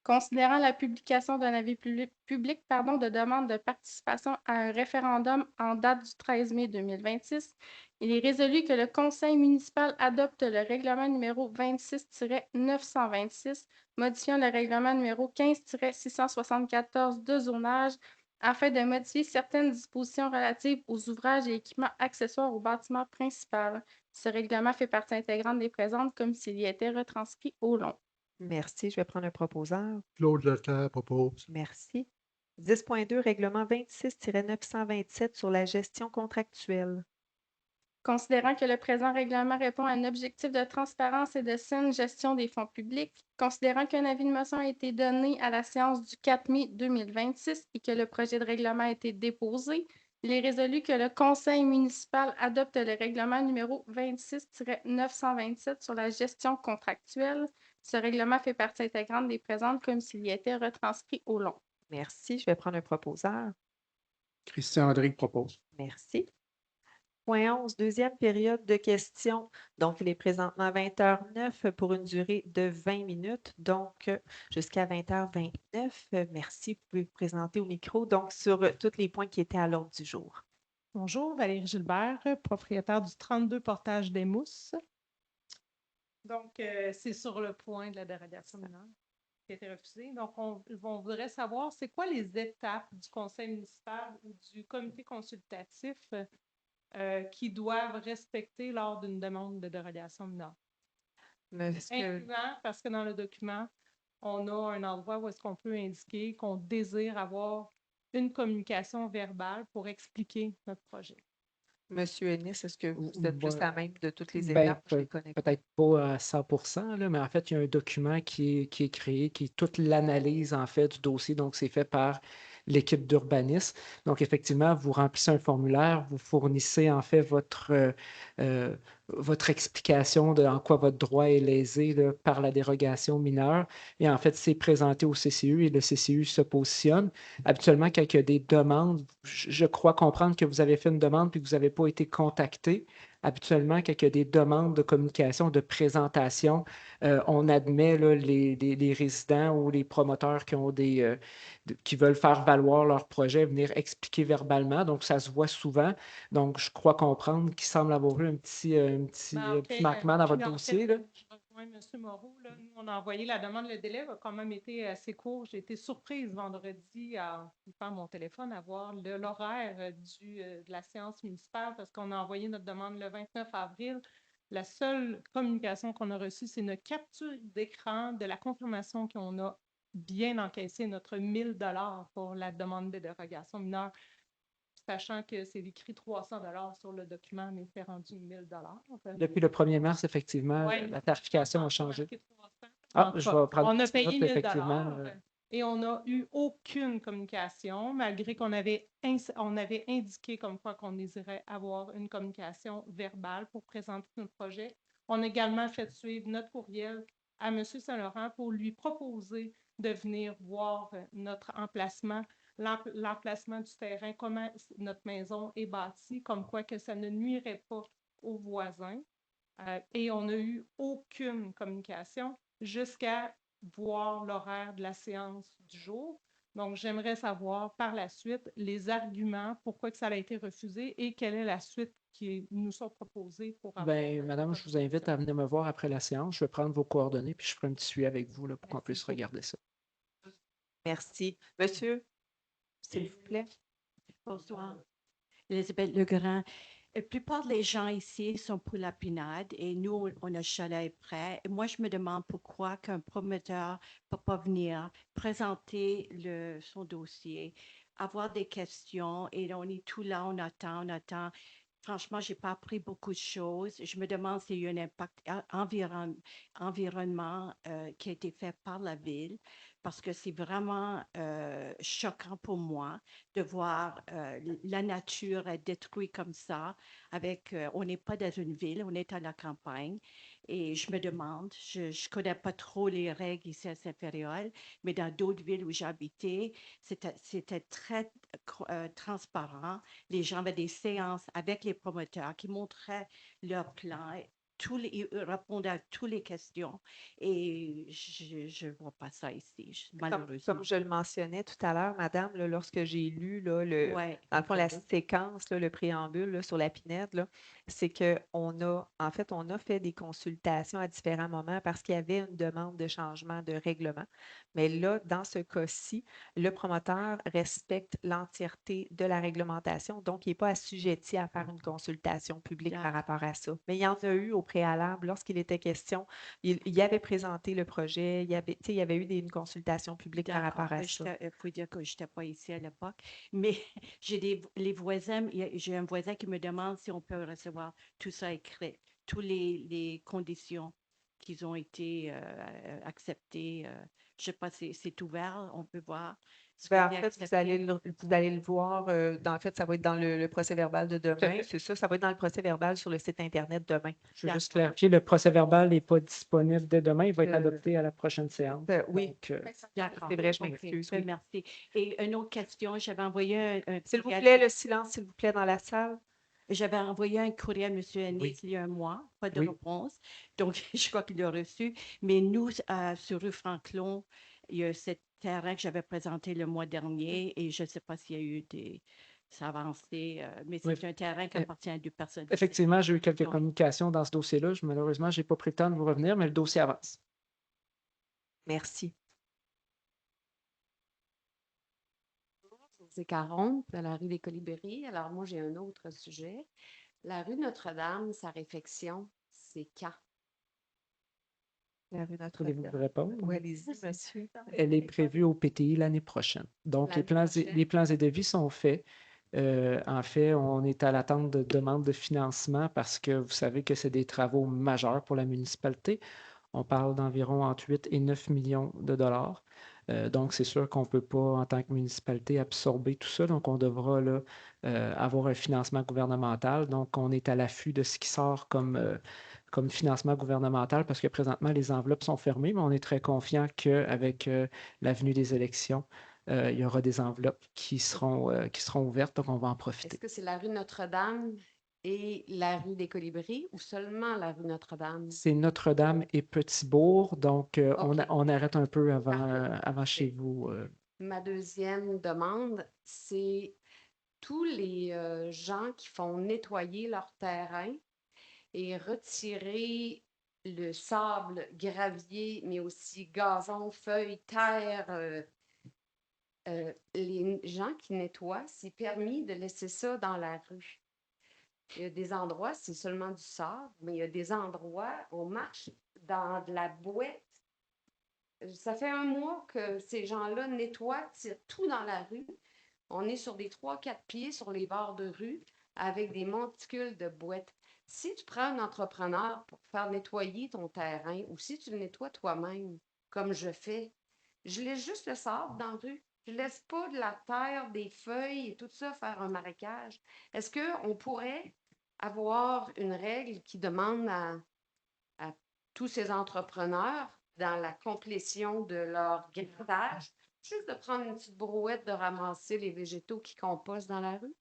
considérant la publication d'un avis public de demande de participation à un référendum en date du 13 mai 2026, il est résolu que le conseil municipal adopte le règlement numéro 26-926, modifiant le règlement numéro 15-674 de zonage afin de modifier certaines dispositions relatives aux ouvrages et équipements accessoires au bâtiment principal. Ce règlement fait partie intégrante des présentes comme s'il y était retranscrit au long. Merci. Je vais prendre un proposeur. Claude Leclerc propose. Merci. 10.2, règlement 26-927 sur la gestion contractuelle. Considérant que le présent règlement répond à un objectif de transparence et de saine gestion des fonds publics, considérant qu'un avis de motion a été donné à la séance du 4 mai 2026 et que le projet de règlement a été déposé, il est résolu que le conseil municipal adopte le règlement numéro 26-927 sur la gestion contractuelle. Ce règlement fait partie intégrante des présentes comme s'il y était retranscrit au long. Merci. Je vais prendre un proposeur. Christian André propose. Merci. Point 11, deuxième période de questions. Donc, il est présentement 20h09 pour une durée de 20 minutes, donc jusqu'à 20h29. Merci. Vous pouvez vous présenter au micro, donc sur tous les points qui étaient à l'ordre du jour. Bonjour, Valérie Gilbert, propriétaire du 32 Portage des Mousses. Donc, c'est sur le point de la dérogation mineure qui a été refusée. Donc, on voudrait savoir, c'est quoi les étapes du conseil municipal ou du comité consultatif qui doivent respecter lors d'une demande de dérogation mineure? Incluant, parce que dans le document, on a un endroit où est-ce qu'on peut indiquer qu'on désire avoir une communication verbale pour expliquer notre projet. Monsieur Ennis, est-ce que vous êtes plus à même de toutes les Ben, étapes? Je les connais pas. peut-être pas à 100%, là, mais en fait, il y a un document qui est créé, qui est toute l'analyse en fait du dossier. Donc, c'est fait par l'équipe d'urbanisme. Donc, effectivement, vous remplissez un formulaire, vous fournissez en fait votre explication de en quoi votre droit est lésé là, par la dérogation mineure. Et en fait, c'est présenté au CCU et le CCU se positionne. Habituellement, quand il y a des demandes, je crois comprendre que vous avez fait une demande puis que vous n'avez pas été contacté habituellement, quand il y a des demandes de communication, de présentation, on admet là, les résidents ou les promoteurs qui ont qui veulent faire valoir leur projet, venir expliquer verbalement. Donc, ça se voit souvent. Donc, je crois comprendre qu'il semble avoir eu un petit manquement dans votre dossier, là. Je rejoins M. Moreau. Là. Nous, on a envoyé la demande. Le délai a quand même été assez court. J'ai été surprise vendredi à faire mon téléphone, à voir l'horaire de la séance municipale parce qu'on a envoyé notre demande le 29 avril. La seule communication qu'on a reçue, c'est une capture d'écran de la confirmation qu'on a bien encaissé notre 1 000 $ pour la demande de dérogation mineure, sachant que c'est écrit 300 $ sur le document, mais c'est rendu 1 000 $. Depuis le 1er mars, effectivement, Ouais, la tarification a changé. marqué 300. Ah, En tout je cas, vais prendre on une a petite payé note, 1 000 effectivement. et on n'a eu aucune communication, malgré qu'on avait indiqué comme quoi qu'on désirait avoir une communication verbale pour présenter notre projet. On a également fait suivre notre courriel à M. Saint-Laurent pour lui proposer de venir voir notre emplacement, l'emplacement du terrain, comment notre maison est bâtie, comme quoi que ça ne nuirait pas aux voisins. Et on n'a eu aucune communication jusqu'à voir l'horaire de la séance du jour. Donc, j'aimerais savoir par la suite les arguments, pourquoi que ça a été refusé et quelle est la suite qui nous sont proposées pour avoir. Ben, madame, je vous invite à venir me voir après la séance. Je vais prendre vos coordonnées puis je ferai un petit suivi avec vous là, pour qu'on puisse regarder ça. Merci. Monsieur, s'il vous plaît. Bonsoir. Elisabeth Legrand. La plupart des gens ici sont pour la pinade et nous, on a chalet prêt. Et moi, je me demande pourquoi qu'un promoteur ne peut pas venir présenter son dossier, avoir des questions et on est tout là, on attend. Franchement, je n'ai pas appris beaucoup de choses. Je me demande s'il y a un impact environnement qui a été fait par la ville, parce que c'est vraiment choquant pour moi de voir la nature être détruite comme ça. On n'est pas dans une ville, on est à la campagne. Et je me demande, je ne connais pas trop les règles ici à Saint-Féréol, mais dans d'autres villes où j'habitais, c'était très transparent. Les gens avaient des séances avec les promoteurs qui montraient leur plan. Ils répondent à toutes les questions et je ne vois pas ça ici, malheureusement. Comme je le mentionnais tout à l'heure, madame, là, lorsque j'ai lu là, dans le fond, la séquence, là, le préambule là, sur la Pinède, là, c'est qu'on a fait des consultations à différents moments parce qu'il y avait une demande de changement de règlement. Mais là, dans ce cas-ci, le promoteur respecte l'entièreté de la réglementation, donc il n'est pas assujetti à faire une consultation publique par rapport à ça. Mais il y en a eu au préalable, lorsqu'il était question, il avait présenté le projet, il y avait eu une consultation publique par rapport à ça. Il faut dire que je n'étais pas ici à l'époque, mais j'ai un voisin qui me demande si on peut recevoir tout ça écrit, toutes les conditions qui ont été acceptées. Je ne sais pas si c'est ouvert, on peut voir. En fait, vous allez le voir. En fait, ça va être dans le procès-verbal de demain. C'est ça va être dans le procès-verbal sur le site Internet demain. Je veux juste clarifier, le procès-verbal n'est pas disponible dès demain. Il va être adopté à la prochaine séance. Oui, d'accord. c'est vrai, je m'excuse. Oui. Merci. Et une autre question, j'avais envoyé un s'il vous plaît, le silence, s'il vous plaît, dans la salle. J'avais envoyé un courrier à M. Ennis il y a un mois, pas de réponse. Donc, je crois qu'il l'a reçu. Mais nous, sur rue Franklin, il y a ce terrain que j'avais présenté le mois dernier et je ne sais pas s'il y a eu des avancées, mais c'est un terrain qui appartient à 2 personnes. Effectivement, j'ai eu quelques communications dans ce dossier-là. Malheureusement, je n'ai pas pris le temps de vous revenir, mais le dossier avance. Merci. C'est 40 dans la rue des Colibris. Alors, moi, j'ai un autre sujet. La rue Notre-Dame, sa réfection, c'est quand? La rue Notre-Dame. Voulez-vous vous répondre? Oui, allez-y, monsieur. Elle est prévue au PTI l'année prochaine. Donc, les plans et devis sont faits. En fait, on est à l'attente de demandes de financement parce que vous savez que c'est des travaux majeurs pour la municipalité. On parle d'environ entre 8 et 9 millions de dollars. Donc, c'est sûr qu'on ne peut pas, en tant que municipalité, absorber tout ça. Donc, on devra là, avoir un financement gouvernemental. Donc, on est à l'affût de ce qui sort comme financement gouvernemental parce que présentement, les enveloppes sont fermées, mais on est très confiant qu'avec la venue des élections, il y aura des enveloppes qui seront ouvertes. Donc, on va en profiter. Est-ce que c'est la rue Notre-Dame et la rue des Colibris ou seulement la rue Notre-Dame? C'est Notre-Dame et Petit-Bourg, donc OK. on arrête un peu avant, Parfait. avant chez vous. Ma deuxième demande, c'est tous les gens qui font nettoyer leur terrain et retirer le sable, gravier, mais aussi gazon, feuilles, terre. Les gens qui nettoient, c'est permis de laisser ça dans la rue. Il y a des endroits, c'est seulement du sable, mais il y a des endroits, on marche dans de la boîte. Ça fait un mois que ces gens-là nettoient, tirent tout dans la rue. On est sur des 3-4 pieds sur les bords de rue avec des monticules de boîtes. Si tu prends un entrepreneur pour faire nettoyer ton terrain ou si tu le nettoies toi-même, comme je fais, je laisse juste le sable dans la rue. Je ne laisse pas de la terre, des feuilles et tout ça faire un marécage. Est-ce qu'on pourrait avoir une règle qui demande à tous ces entrepreneurs, dans la complétion de leur grattage, juste de prendre une petite brouette, de ramasser les végétaux qui compostent dans la rue?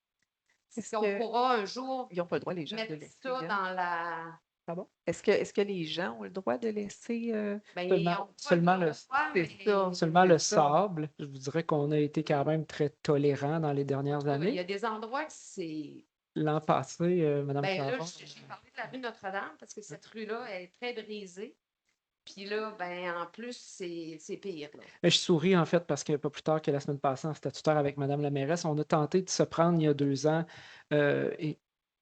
Est-ce qu'on pourra un jour Ils n'ont pas le droit, les gens, de mettre laisser, ça hein? dans la... Pardon? Est-ce que les gens ont le droit de laisser... Ben, ils Seulement, n'ont pas seulement le le, droit, C'est mais ça. seulement le C'est ça. sable. Je vous dirais qu'on a été quand même très tolérant dans les dernières il y années. a des endroits que c'est... L'an passé, Mme Ben là, Caron, j'ai parlé de la rue Notre-Dame parce que cette rue-là elle est très brisée. Puis là, ben en plus, c'est pire, là. mais je souris en fait parce que pas plus tard que la semaine passée, en statutaire avec Mme la mairesse, on a tenté de se prendre il y a 2 ans et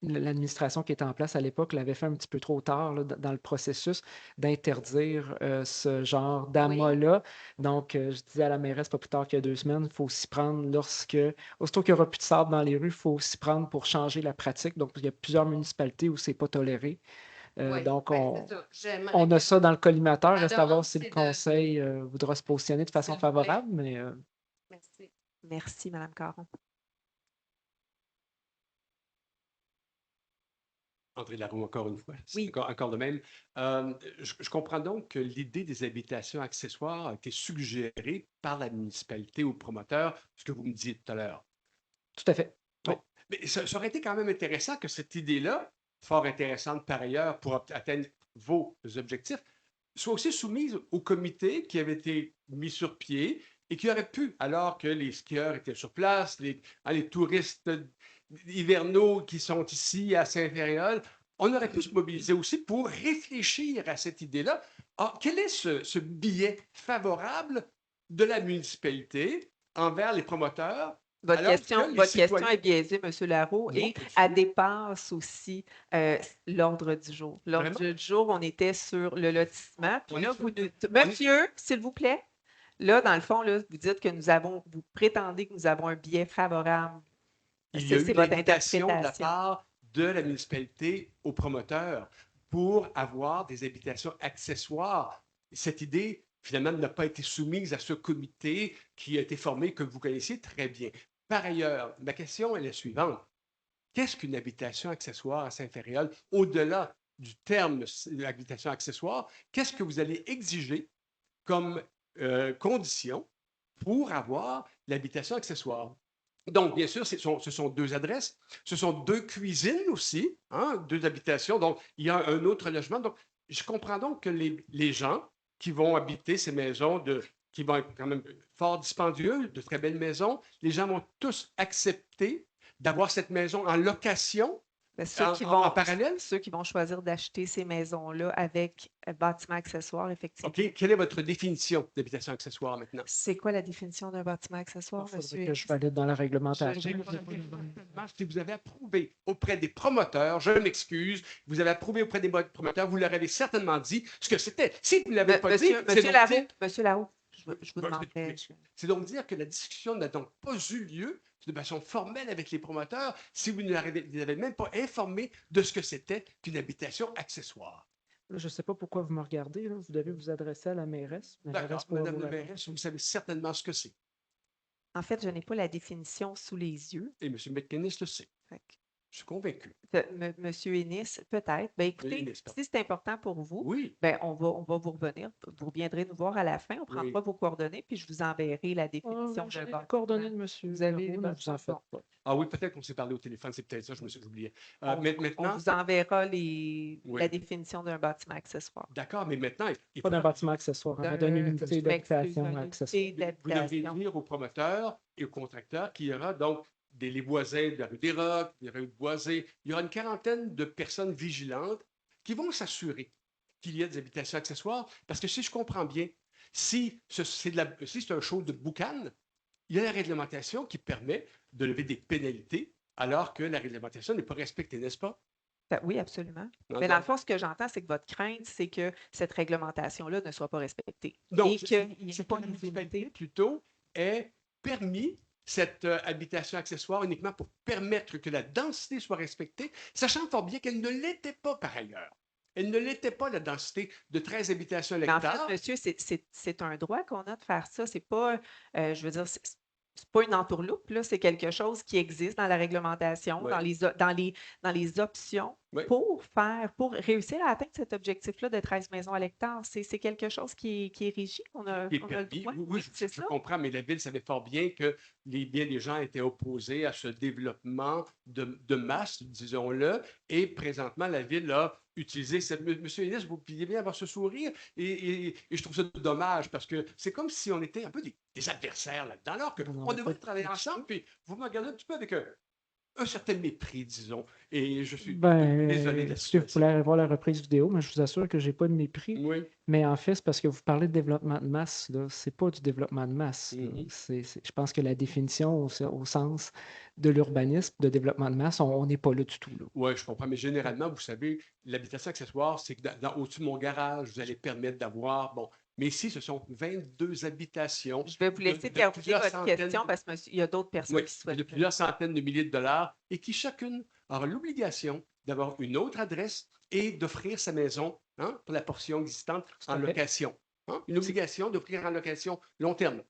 l'administration qui était en place à l'époque l'avait fait un petit peu trop tard là, dans le processus d'interdire ce genre Oui, d'amas-là. Donc, je disais à la mairesse pas plus tard qu'il y a 2 semaines, il faut s'y prendre aussitôt qu'il n'y aura plus de sable dans les rues, il faut s'y prendre pour changer la pratique. Donc, il y a plusieurs municipalités où c'est pas toléré. Donc, ben c'est ça. J'aimerais on a que ça dans le collimateur. ma Reste à voir demande, si le c'est de... conseil voudra se positionner de façon S'il vous plaît. favorable, mais Merci. Merci, Mme Caron. André Laroux, encore une fois. C'est Oui. encore de même. Je comprends donc que l'idée des habitations accessoires a été suggérée par la municipalité au promoteur, ce que vous me disiez tout à l'heure. tout à fait. Oui. Bon. Mais ça aurait été quand même intéressant que cette idée-là, fort intéressante par ailleurs pour atteindre vos objectifs, soit aussi soumise au comité qui avait été mis sur pied et qui aurait pu, alors que les skieurs étaient sur place, les touristes hivernaux qui sont ici à Saint-Fériol, on aurait pu se mobiliser aussi pour réfléchir à cette idée-là. Alors, quel est ce billet favorable de la municipalité envers les promoteurs? Votre alors question, que les votre question citoyens- est biaisée, M. Larreau, Non, et pas du elle tout. dépasse aussi l'ordre du jour. L'ordre Vraiment? du jour, on était sur le lotissement. Puis On là, est sur- Monsieur, s'il vous plaît, là, dans le fond, là, vous dites que vous prétendez que nous avons un biais favorable. Il y a eu C'est votre l'invitation de la interprétation. part de la municipalité aux promoteurs pour avoir des habitations accessoires. Cette idée, finalement, n'a pas été soumise à ce comité qui a été formé, que vous connaissiez très bien. Par ailleurs, ma question est la suivante. Qu'est-ce qu'une habitation accessoire à Saint-Fériol? Au-delà du terme habitation accessoire, qu'est-ce que vous allez exiger comme condition pour avoir l'habitation accessoire? Donc, bien sûr, ce sont 2 adresses. Ce sont 2 cuisines aussi, hein, 2 habitations. Donc, il y a un autre logement. Donc, je comprends donc que les gens qui vont habiter ces maisons qui vont être quand même fort dispendieux, de très belles maisons, les gens vont tous accepter d'avoir cette maison en location Ben, en parallèle. ceux qui vont choisir d'acheter ces maisons-là avec bâtiment accessoire, effectivement. OK. Quelle est votre définition d'habitation accessoire maintenant? C'est quoi la définition d'un bâtiment accessoire, Il M. faudrait que je valide dans la réglementation. Si vous avez approuvé auprès des promoteurs, je m'excuse, vous avez approuvé auprès des promoteurs, vous leur avez certainement dit ce que c'était. Si vous ne l'avez pas dit, Monsieur Larreau, je vous demanderais. c'est donc dire que la discussion n'a donc pas eu lieu de façon formelle avec les promoteurs si vous ne les avez même pas informés de ce que c'était qu'une habitation accessoire. Je ne sais pas pourquoi vous me regardez. Là. Vous devez vous adresser à la mairesse. La D'accord, mairesse pourra Madame vous la répondre. mairesse, vous savez certainement ce que c'est. En fait, je n'ai pas la définition sous les yeux. Et M. McKinnis le sait. Fait que Je suis convaincu. Monsieur Ennis, peut-être. Ben, écoutez, Ennis, pardon. si c'est important pour vous, Oui, ben, on va vous revenir. Vous reviendrez nous voir à la fin. On prendra oui. vos coordonnées, puis je vous enverrai la définition J'ai d'un les bâtiment. coordonnées de M. Vous avez les Leroux, ne vous en bâtiments. faites Bon. pas. Ah oui, peut-être qu'on s'est parlé au téléphone, c'est peut-être ça, j'oubliais. On Maintenant, vous enverra la oui, définition d'un bâtiment accessoire. d'accord, mais maintenant, il Pas d'un faudra, bâtiment accessoire, mais D'un- d'une unité je m'excuse, d'habitation une accessoire. unité vous devriez d'habitation. dire aux promoteurs et aux contracteurs qu'il y aura donc les voisins de la rue des Rocs, des rues de Boisé. Il y aura une quarantaine de personnes vigilantes qui vont s'assurer qu'il y a des habitations accessoires. Parce que si je comprends bien, si c'est un show de boucan, il y a la réglementation qui permet de lever des pénalités alors que la réglementation n'est pas respectée, n'est-ce pas? Ben oui, absolument. Non, Mais dans le donc, fond, ce que j'entends, c'est que votre crainte, c'est que cette réglementation-là ne soit pas respectée non, et qu'il n'y ait c'est pas que la une municipalité, unité. plutôt, ait permis cette habitation accessoire uniquement pour permettre que la densité soit respectée, sachant fort bien qu'elle ne l'était pas par ailleurs. Elle ne l'était pas, la densité de 13 habitations à Mais en fait, l'hectare. monsieur, c'est un droit qu'on a de faire ça. C'est pas, je veux dire, c'est pas une entourloupe, là. C'est quelque chose qui existe dans la réglementation, Oui, dans les options oui. pour réussir à atteindre cet objectif-là de 13 maisons à l'hectare. C'est quelque chose qui est régi. On a Qui est on a le permis. droit. Oui, Oui, je c'est ça. comprends, mais la ville savait fort bien que bien des gens étaient opposés à ce développement de masse, disons-le, et présentement, la ville a utilisé cette... Monsieur Ennis, vous pouviez bien avoir ce sourire, et je trouve ça dommage, parce que c'est comme si on était un peu des adversaires là-dedans, alors Non, qu'on mais devrait pas travailler du tout. ensemble, puis vous me regardez un petit peu avec un certain mépris, disons, et je suis Ben, désolé de la écoutez, vous situation. pouvez aller voir la reprise vidéo, mais je vous assure que j'ai pas de mépris. Oui. Mais en fait, c'est parce que vous parlez de développement de masse, là. C'est pas du développement de masse, là. Mhm. Je pense que la définition au sens de l'urbanisme, de développement de masse, on n'est pas là du tout, là. Oui, je comprends, mais généralement, vous savez, l'habitation accessoire, c'est que au-dessus de mon garage, vous allez permettre d'avoir, bon, mais ici, ce sont 22 habitations Je vais vous laisser de terminer plusieurs votre centaines, question parce qu'il y a d'autres personnes oui, qui souhaitent. de plusieurs centaines de milliers de dollars et qui chacune aura l'obligation d'avoir une autre adresse et d'offrir sa maison, hein, pour la portion existante Tout en à fait. location. Hein, une obligation d'offrir en location long terme.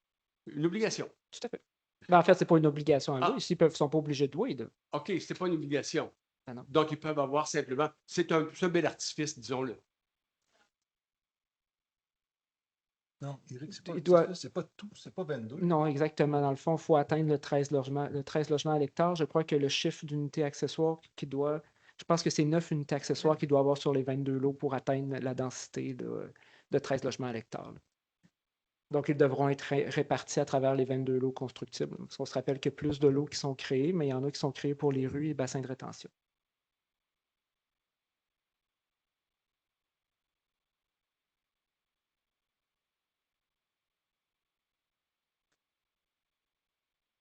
Une obligation. Tout à fait. Ben, en fait, c'est pas une obligation à Ah, louer. Ils sont pas obligés de louer, là. OK, c'est pas une obligation. Ah non. Donc, ils peuvent avoir simplement. C'est un bel artifice, disons-le. Non, Eric, Il doit- c'est pas tout, c'est pas 22. Non, exactement. Dans le fond, il faut atteindre le 13 logements à l'hectare. Je crois que le chiffre d'unités accessoires je pense que c'est 9 unités accessoires qu'il doit avoir sur les 22 lots pour atteindre la densité de 13 logements à l'hectare, là. Donc, ils devront être répartis à travers les 22 lots constructibles. Parce qu'on se rappelle qu'il y a plus de lots qui sont créés, mais il y en a qui sont créés pour les rues et bassins de rétention.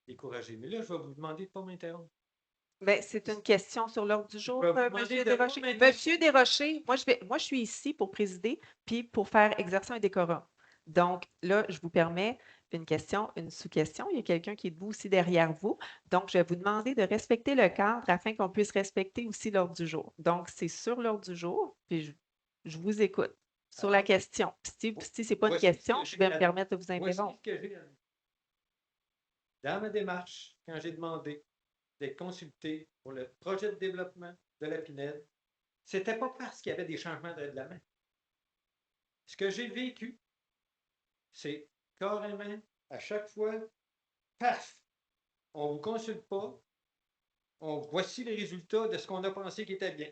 Découragé. Mais là, je vais vous demander de ne pas m'interrompre. Ben, c'est une question sur l'ordre du jour, vais vous demander Monsieur de pas Desrochers. m'interrompre. Monsieur Desrochers, moi, je suis ici pour présider puis pour faire exercer un décorum. Donc, là, je vous permets une question, une sous-question. Il y a quelqu'un qui est debout aussi derrière vous. Donc, je vais vous demander de respecter le cadre afin qu'on puisse respecter aussi l'ordre du jour. Donc, c'est sur l'ordre du jour, puis je vous écoute sur la question. Puis si ce n'est pas une Voici ce que question, je j'ai vais me à- permettre de vous Voici interrompre. ce que j'ai à dire. Dans ma démarche, quand j'ai demandé d'être consulté pour le projet de développement de la Pinède, c'était pas parce qu'il y avait des changements de règlement. Ce que j'ai vécu, c'est carrément à chaque fois, paf, on ne vous consulte pas, voici les résultats de ce qu'on a pensé qui était bien.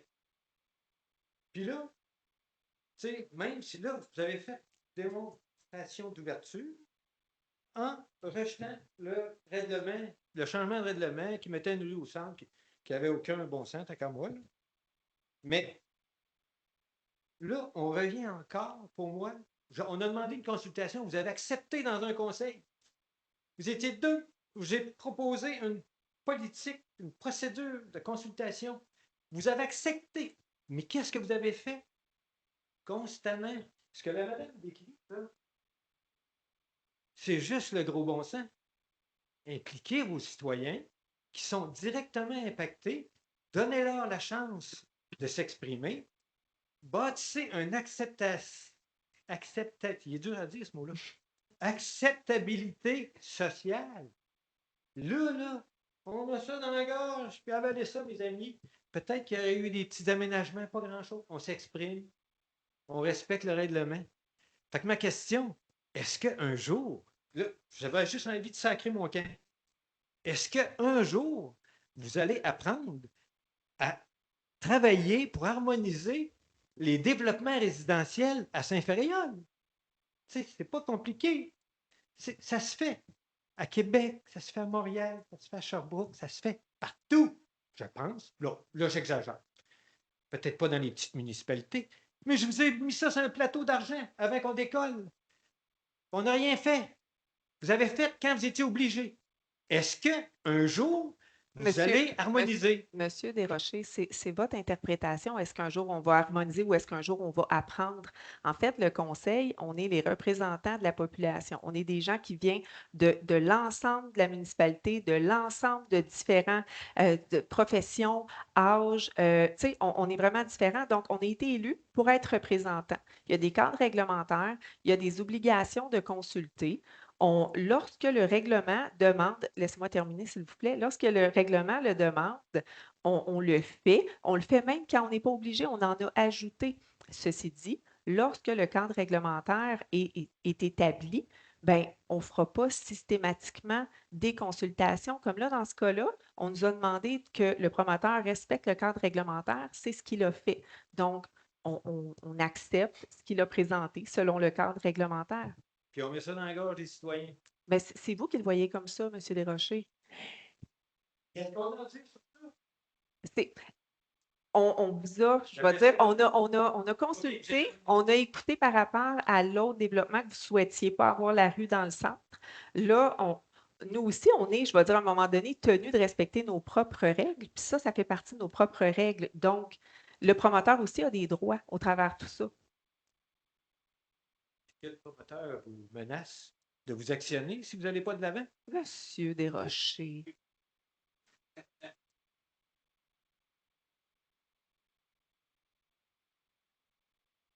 Puis là, tu sais, même si là, vous avez fait démonstration d'ouverture, en rejetant le règlement, le changement de règlement qui mettait une rue au centre, qui n'avait aucun bon sens, tant qu'à moi. Là. Mais là, on revient encore, pour moi, on a demandé une consultation, vous avez accepté dans un conseil. Vous étiez deux, j'ai proposé une politique, une procédure de consultation. Vous avez accepté. Mais qu'est-ce que vous avez fait constamment? Ce que la madame décrit, là, c'est juste le gros bon sens. Impliquez vos citoyens qui sont directement impactés, donnez-leur la chance de s'exprimer, bâtissez un il est dur à dire ce mot-là, acceptabilité sociale. Là, On a ça dans la gorge, puis avaler ça, mes amis. Peut-être qu'il y aurait eu des petits aménagements, pas grand-chose. On s'exprime, on respecte le règlement. Fait que ma question, est-ce qu'un jour, là, j'avais juste envie de sacrer mon camp, est-ce qu'un jour, vous allez apprendre à travailler pour harmoniser les développements résidentiels à Saint-Ferréol? Tu sais, c'est pas compliqué. Ça se fait à Québec, ça se fait à Montréal, ça se fait à Sherbrooke, ça se fait partout, je pense. Là j'exagère. Peut-être pas dans les petites municipalités, mais je vous ai mis ça sur un plateau d'argent avant qu'on décolle. On n'a rien fait. Vous avez fait quand vous étiez obligé. Est-ce qu'un jour, vous allez harmoniser? Monsieur Desrochers, c'est votre interprétation. Est-ce qu'un jour on va harmoniser ou est-ce qu'un jour on va apprendre? En fait, le conseil, on est les représentants de la population. On est des gens qui viennent de l'ensemble de la municipalité, de l'ensemble de différents de professions, âges. Tu sais, on est vraiment différents. Donc, on a été élus pour être représentants. Il y a des cadres réglementaires, il y a des obligations de consulter. Lorsque le règlement demande, laissez-moi terminer s'il vous plaît, lorsque le règlement le demande, on le fait. On le fait même quand on n'est pas obligé, on en a ajouté. Ceci dit, lorsque le cadre réglementaire est établi, ben, on ne fera pas systématiquement des consultations. Comme là, dans ce cas-là, on nous a demandé que le promoteur respecte le cadre réglementaire. C'est ce qu'il a fait. Donc, on accepte ce qu'il a présenté selon le cadre réglementaire. Puis on met ça dans la gorge des citoyens. Ben, c'est vous qui le voyez comme ça, M. Desrochers. Qu'est-ce qu'on a dit sur ça? On vous a, je vais dire, on a consulté, on a écouté par rapport à l'autre développement que vous ne souhaitiez pas avoir la rue dans le centre. Là, nous aussi, on est, je vais dire, à un moment donné, tenus de respecter nos propres règles. Puis ça fait partie de nos propres règles. Donc, le promoteur aussi a des droits au travers de tout ça. Quel promoteur vous menace de vous actionner si vous n'allez pas de l'avant? Monsieur Desrochers.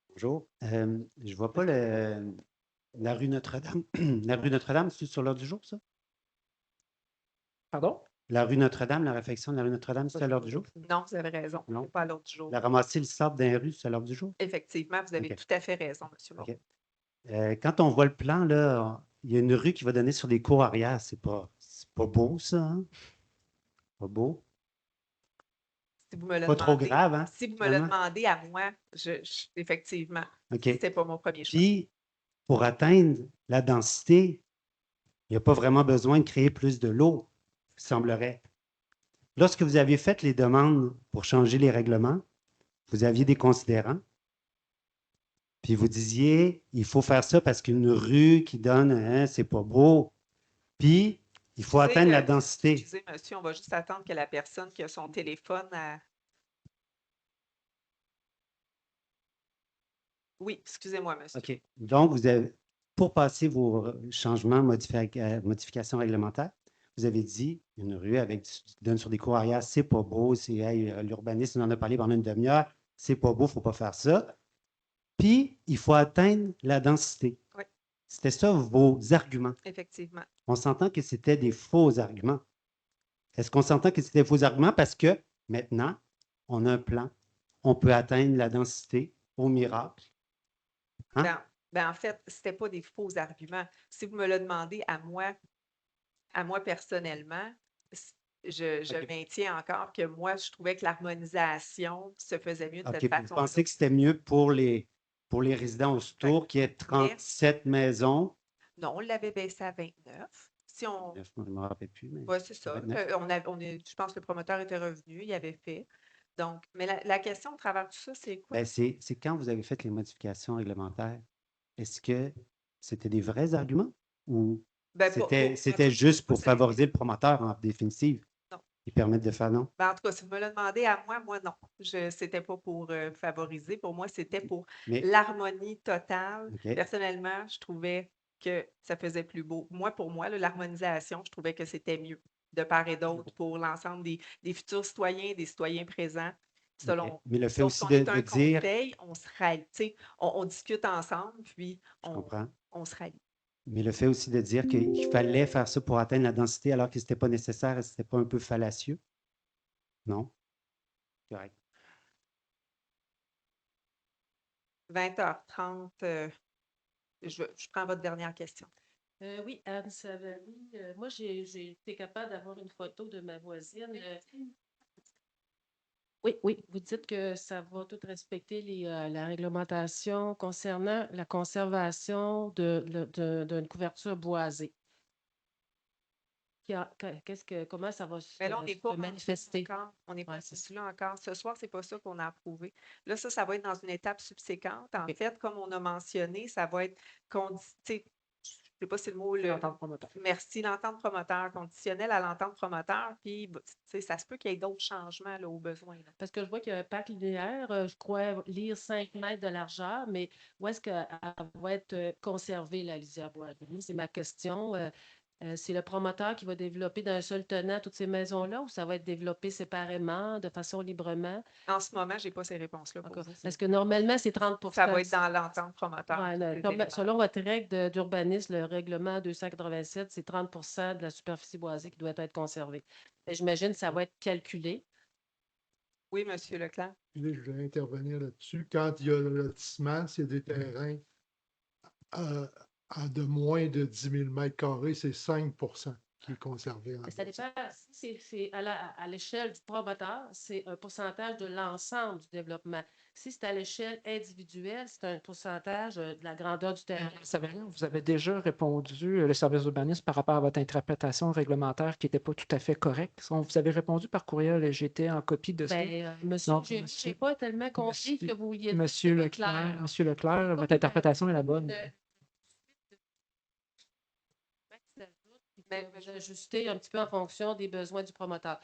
Bonjour. Je ne vois pas la rue Notre-Dame. La rue Notre-Dame, c'est sur l'heure du jour, ça? Pardon? La rue Notre-Dame, la réfection de la rue Notre-Dame, c'est à l'heure du jour? Non, vous avez raison. Non. C'est pas à l'heure du jour. La ramasser le sable dans les rues, c'est à l'heure du jour? Effectivement, vous avez OK. tout à fait raison, M. Long. OK. Quand on voit le plan, là, il y a une rue qui va donner sur des cours arrière. C'est pas beau, ça, hein? Pas beau. Si vous me le Pas trop demandez, grave, hein? si vous me le finalement? demandez à moi, effectivement, OK. c'était pas mon premier choix. Puis, pour atteindre la densité, il n'y a pas vraiment besoin de créer plus de lots, il semblerait. Lorsque vous aviez fait les demandes pour changer les règlements, vous aviez des considérants, puis vous disiez, il faut faire ça parce qu'une rue qui donne, hein, c'est pas beau. Puis, il faut atteindre la densité. Excusez, monsieur, on va juste attendre que la personne qui a son téléphone à... Oui, excusez-moi, monsieur. OK. Donc, pour passer vos changements, modifications réglementaires, vous avez dit une rue qui donne sur des cours arrière, c'est pas beau, l'urbanisme, on en a parlé pendant une demi-heure, c'est pas beau, il ne faut pas faire ça. Puis, il faut atteindre la densité. Oui. C'était ça vos arguments. Effectivement. On s'entend que c'était des faux arguments. Est-ce qu'on s'entend que c'était des faux arguments parce que maintenant, on a un plan, on peut atteindre la densité au miracle? Hein? En fait, ce n'était pas des faux arguments. Si vous me le demandez à moi personnellement, je maintiens encore que moi, je trouvais que l'harmonisation se faisait mieux de cette OK. façon. Vous pensez que c'était mieux pour les résidents autour qui est 37 maisons? Non, on l'avait baissé à 29. Si on... Je ne me rappelle plus. Oui, c'est ça. Je pense que le promoteur était revenu, il avait fait. Donc, mais la question au travers de tout ça, c'est quoi? Ben, c'est quand vous avez fait les modifications réglementaires, est-ce que c'était des vrais arguments ou c'était juste pour favoriser le promoteur en définitive? Non. Ils permettent de faire non? En tout cas, si vous me le demandez à moi, non. C'était pas pour favoriser. Pour moi, c'était pour l'harmonie totale. OK. Personnellement, je trouvais que ça faisait plus beau. Pour moi, l'harmonisation, je trouvais que c'était mieux de part et d'autre pour l'ensemble des futurs citoyens, des citoyens présents. Selon, OK. Mais le fait aussi lorsqu'on de est un dire... conseil, on se rallie. On discute ensemble, puis on se rallie. Mais le fait aussi de dire qu'il fallait faire ça pour atteindre la densité alors que ce n'était pas nécessaire, ce n'était pas un peu fallacieux? Non? Correct. 20h30, je prends votre dernière question. Oui, Anne Savary, moi, j'ai été capable d'avoir une photo de ma voisine. Oui, oui, vous dites que ça va tout respecter la réglementation concernant la conservation d'une couverture boisée. Comment ça va Mais là, on n'est se pas rendu là manifester? encore. On n'est pas Ouais, c'est rendu là encore. Ce soir, c'est pas ça qu'on a approuvé. Là, ça va être dans une étape subséquente. En fait, comme on a mentionné, ça va être je sais pas si le mot L'entente promoteur. merci, l'entente promoteur, conditionnelle à l'entente promoteur, puis ça se peut qu'il y ait d'autres changements là, au besoin. Là. Parce que je vois qu'il y a un parc linéaire, je crois lire 5 mètres de largeur, mais où est-ce qu'elle va être conservée, la lisière boisée? C'est ma question. C'est le promoteur qui va développer d'un seul tenant toutes ces maisons-là ou ça va être développé séparément, de façon librement? En ce moment, je n'ai pas ces réponses-là pour vous. Parce que normalement, c'est 30 Ça va être dans l'entente promoteur. Ouais, selon votre règle d'urbanisme, le règlement 287, c'est 30 de la superficie boisée qui doit être conservée. J'imagine que ça va être calculé. Oui, M. Leclerc. Là, je vais intervenir là-dessus. Quand il y a le lotissement, s'il y a des terrains à de moins de 10 000 mètres carrés, c'est 5 qui est conservé. Mais ça dépend. Si c'est à l'échelle du promoteur, c'est un pourcentage de l'ensemble du développement. Si c'est à l'échelle individuelle, c'est un pourcentage de la grandeur du terrain. Vous avez déjà répondu, le service d'urbanisme, par rapport à votre interprétation réglementaire qui n'était pas tout à fait correcte. Vous avez répondu par courriel et j'étais en copie de ça. Monsieur, je n'ai pas tellement compris ce que vous vouliez dire. Monsieur Leclerc, votre interprétation est la bonne. Ajuster un petit peu en fonction des besoins du promoteur.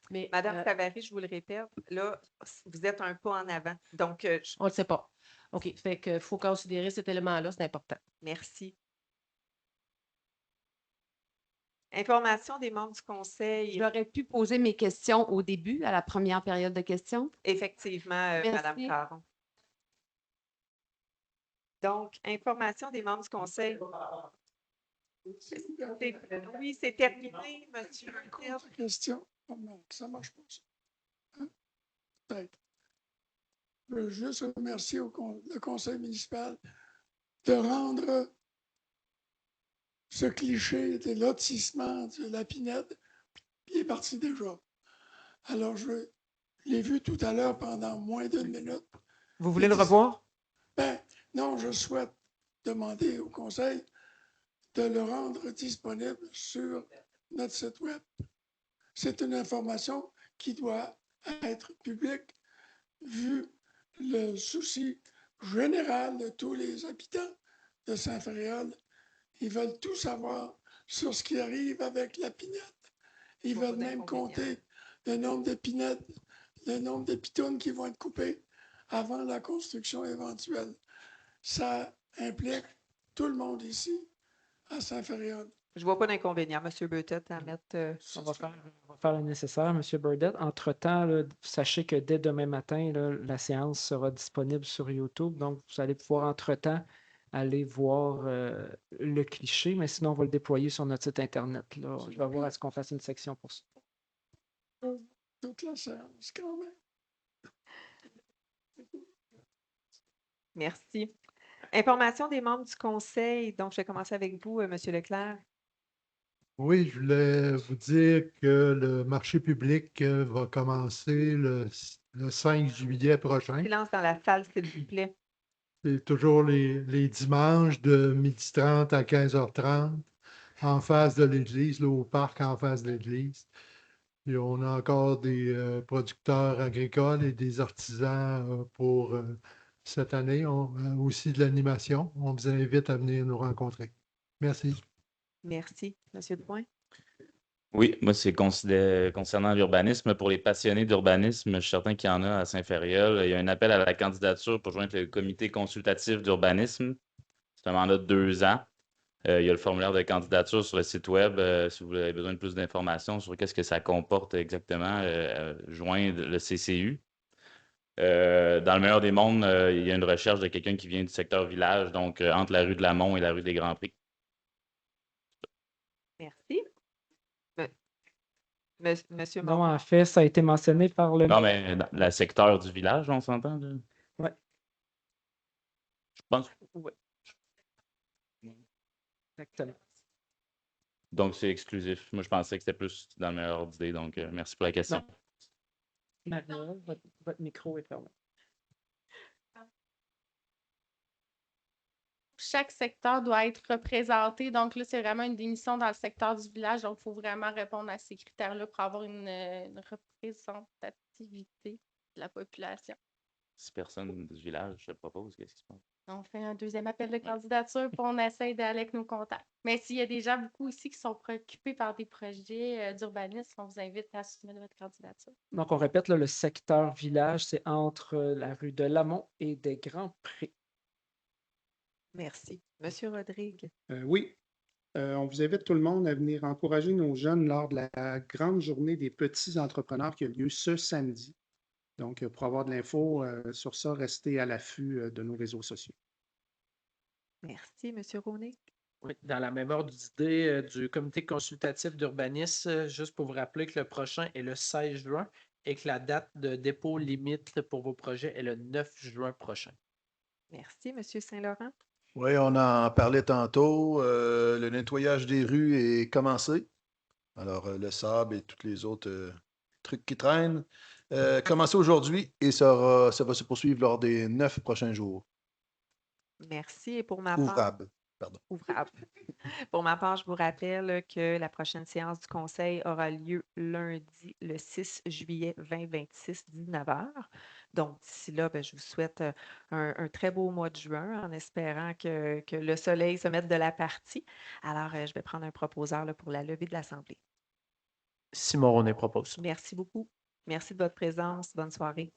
Mais, Madame Savary, je vous le répète, là, vous êtes un pas en avant. Donc, on ne le sait pas. OK. Fait qu'il faut considérer cet élément-là, c'est important. Merci. Information des membres du conseil. J'aurais pu poser mes questions au début, à la première période de questions. Effectivement, Madame Caron. Donc, information des membres du conseil. Oui, c'est terminé, monsieur. Question. Oh non, ça ne marche pas, ça. Hein? Peut-être. Je veux juste remercier le conseil municipal de rendre ce cliché des lotissements de la Pinède, il est parti déjà. Alors, je l'ai vu tout à l'heure pendant moins d'1 minute. Vous voulez le revoir? Ben, non, je souhaite demander au conseil de le rendre disponible sur notre site web. C'est une information qui doit être publique vu le souci général de tous les habitants de Saint-Ferréol. Ils veulent tout savoir sur ce qui arrive avec la pinède. Ils veulent même compter le nombre de pinettes, le nombre de pitounes qui vont être coupées avant la construction éventuelle. Ça implique tout le monde ici à Saint-Ferréol. Je ne vois pas d'inconvénient, M. Burdett, à mettre. On va faire le nécessaire, M. Burdett. Entre-temps, là, sachez que dès demain matin, là, la séance sera disponible sur YouTube. Donc, vous allez pouvoir, entre-temps, aller voir le cliché, mais sinon, on va le déployer sur notre site Internet. Là. Je vais voir à ce qu'on fasse une section pour ça. Toute la séance, quand même. Merci. Information des membres du conseil. Donc, je vais commencer avec vous, M. Leclerc. Oui, je voulais vous dire que le marché public va commencer le 5 juillet prochain. Silence dans la salle, s'il vous plaît. C'est toujours les dimanches de 12h30 à 15h30 en face de l'église, là, au parc en face de l'église. Et on a encore des producteurs agricoles et des artisans pour cette année. Aussi de l'animation. On vous invite à venir nous rencontrer. Merci. Merci. Monsieur Drouin. Oui, moi, c'est concernant l'urbanisme. Pour les passionnés d'urbanisme, je suis certain qu'il y en a à Saint-Ferréol. Il y a un appel à la candidature pour joindre le comité consultatif d'urbanisme. C'est un mandat de 2 ans. Il y a le formulaire de candidature sur le site web si vous avez besoin de plus d'informations sur qu'est-ce que ça comporte exactement, joindre le CCU. Dans le meilleur des mondes, il y a une recherche de quelqu'un qui vient du secteur village, donc entre la rue de Lamont et la rue des Grands Prix. Merci. Monsieur Non, Morin. en fait, ça a été mentionné par le... Non, mais dans le secteur du village, on s'entend, là? Ouais. Je pense. Ouais. Exactement. Donc, c'est exclusif. Moi, je pensais que c'était plus dans le meilleur ordre d'idée, donc merci pour la question. Non. Marie-Ève, votre micro est fermé. Chaque secteur doit être représenté. Donc là, c'est vraiment une démission dans le secteur du village. Donc, il faut vraiment répondre à ces critères-là pour avoir une représentativité de la population. 6 personnes du village se proposent, qu'est-ce qui se passe? On fait un deuxième appel de candidature puis on essaie d'aller avec nos contacts. Mais s'il y a des gens beaucoup ici qui sont préoccupés par des projets d'urbanisme, on vous invite à soumettre votre candidature. Donc, on répète, là, le secteur village, c'est entre la rue de Lamont et des Grands-Prés. Merci. Monsieur Rodrigue. Oui, on vous invite tout le monde à venir encourager nos jeunes lors de la grande journée des petits entrepreneurs qui a lieu ce samedi. Donc, pour avoir de l'info sur ça, restez à l'affût de nos réseaux sociaux. Merci, Monsieur Roné. Oui, dans la même ordre d'idée du comité consultatif d'urbanisme, juste pour vous rappeler que le prochain est le 16 juin et que la date de dépôt limite pour vos projets est le 9 juin prochain. Merci, Monsieur Saint-Laurent. Oui, on en parlait tantôt. Le nettoyage des rues est commencé. Alors, le sable et tous les autres trucs qui traînent. Commencé aujourd'hui et ça va se poursuivre lors des 9 prochains jours. Merci. Et pour ma part, Ouvrables, pardon. ouvrable. Pour ma part, je vous rappelle que la prochaine séance du Conseil aura lieu lundi, le 6 juillet 2026, 19h. Donc, d'ici là, je vous souhaite un très beau mois de juin en espérant que le soleil se mette de la partie. Alors, je vais prendre un proposeur là, pour la levée de l'Assemblée. Simon Roné propose. Merci beaucoup. Merci de votre présence. Bonne soirée.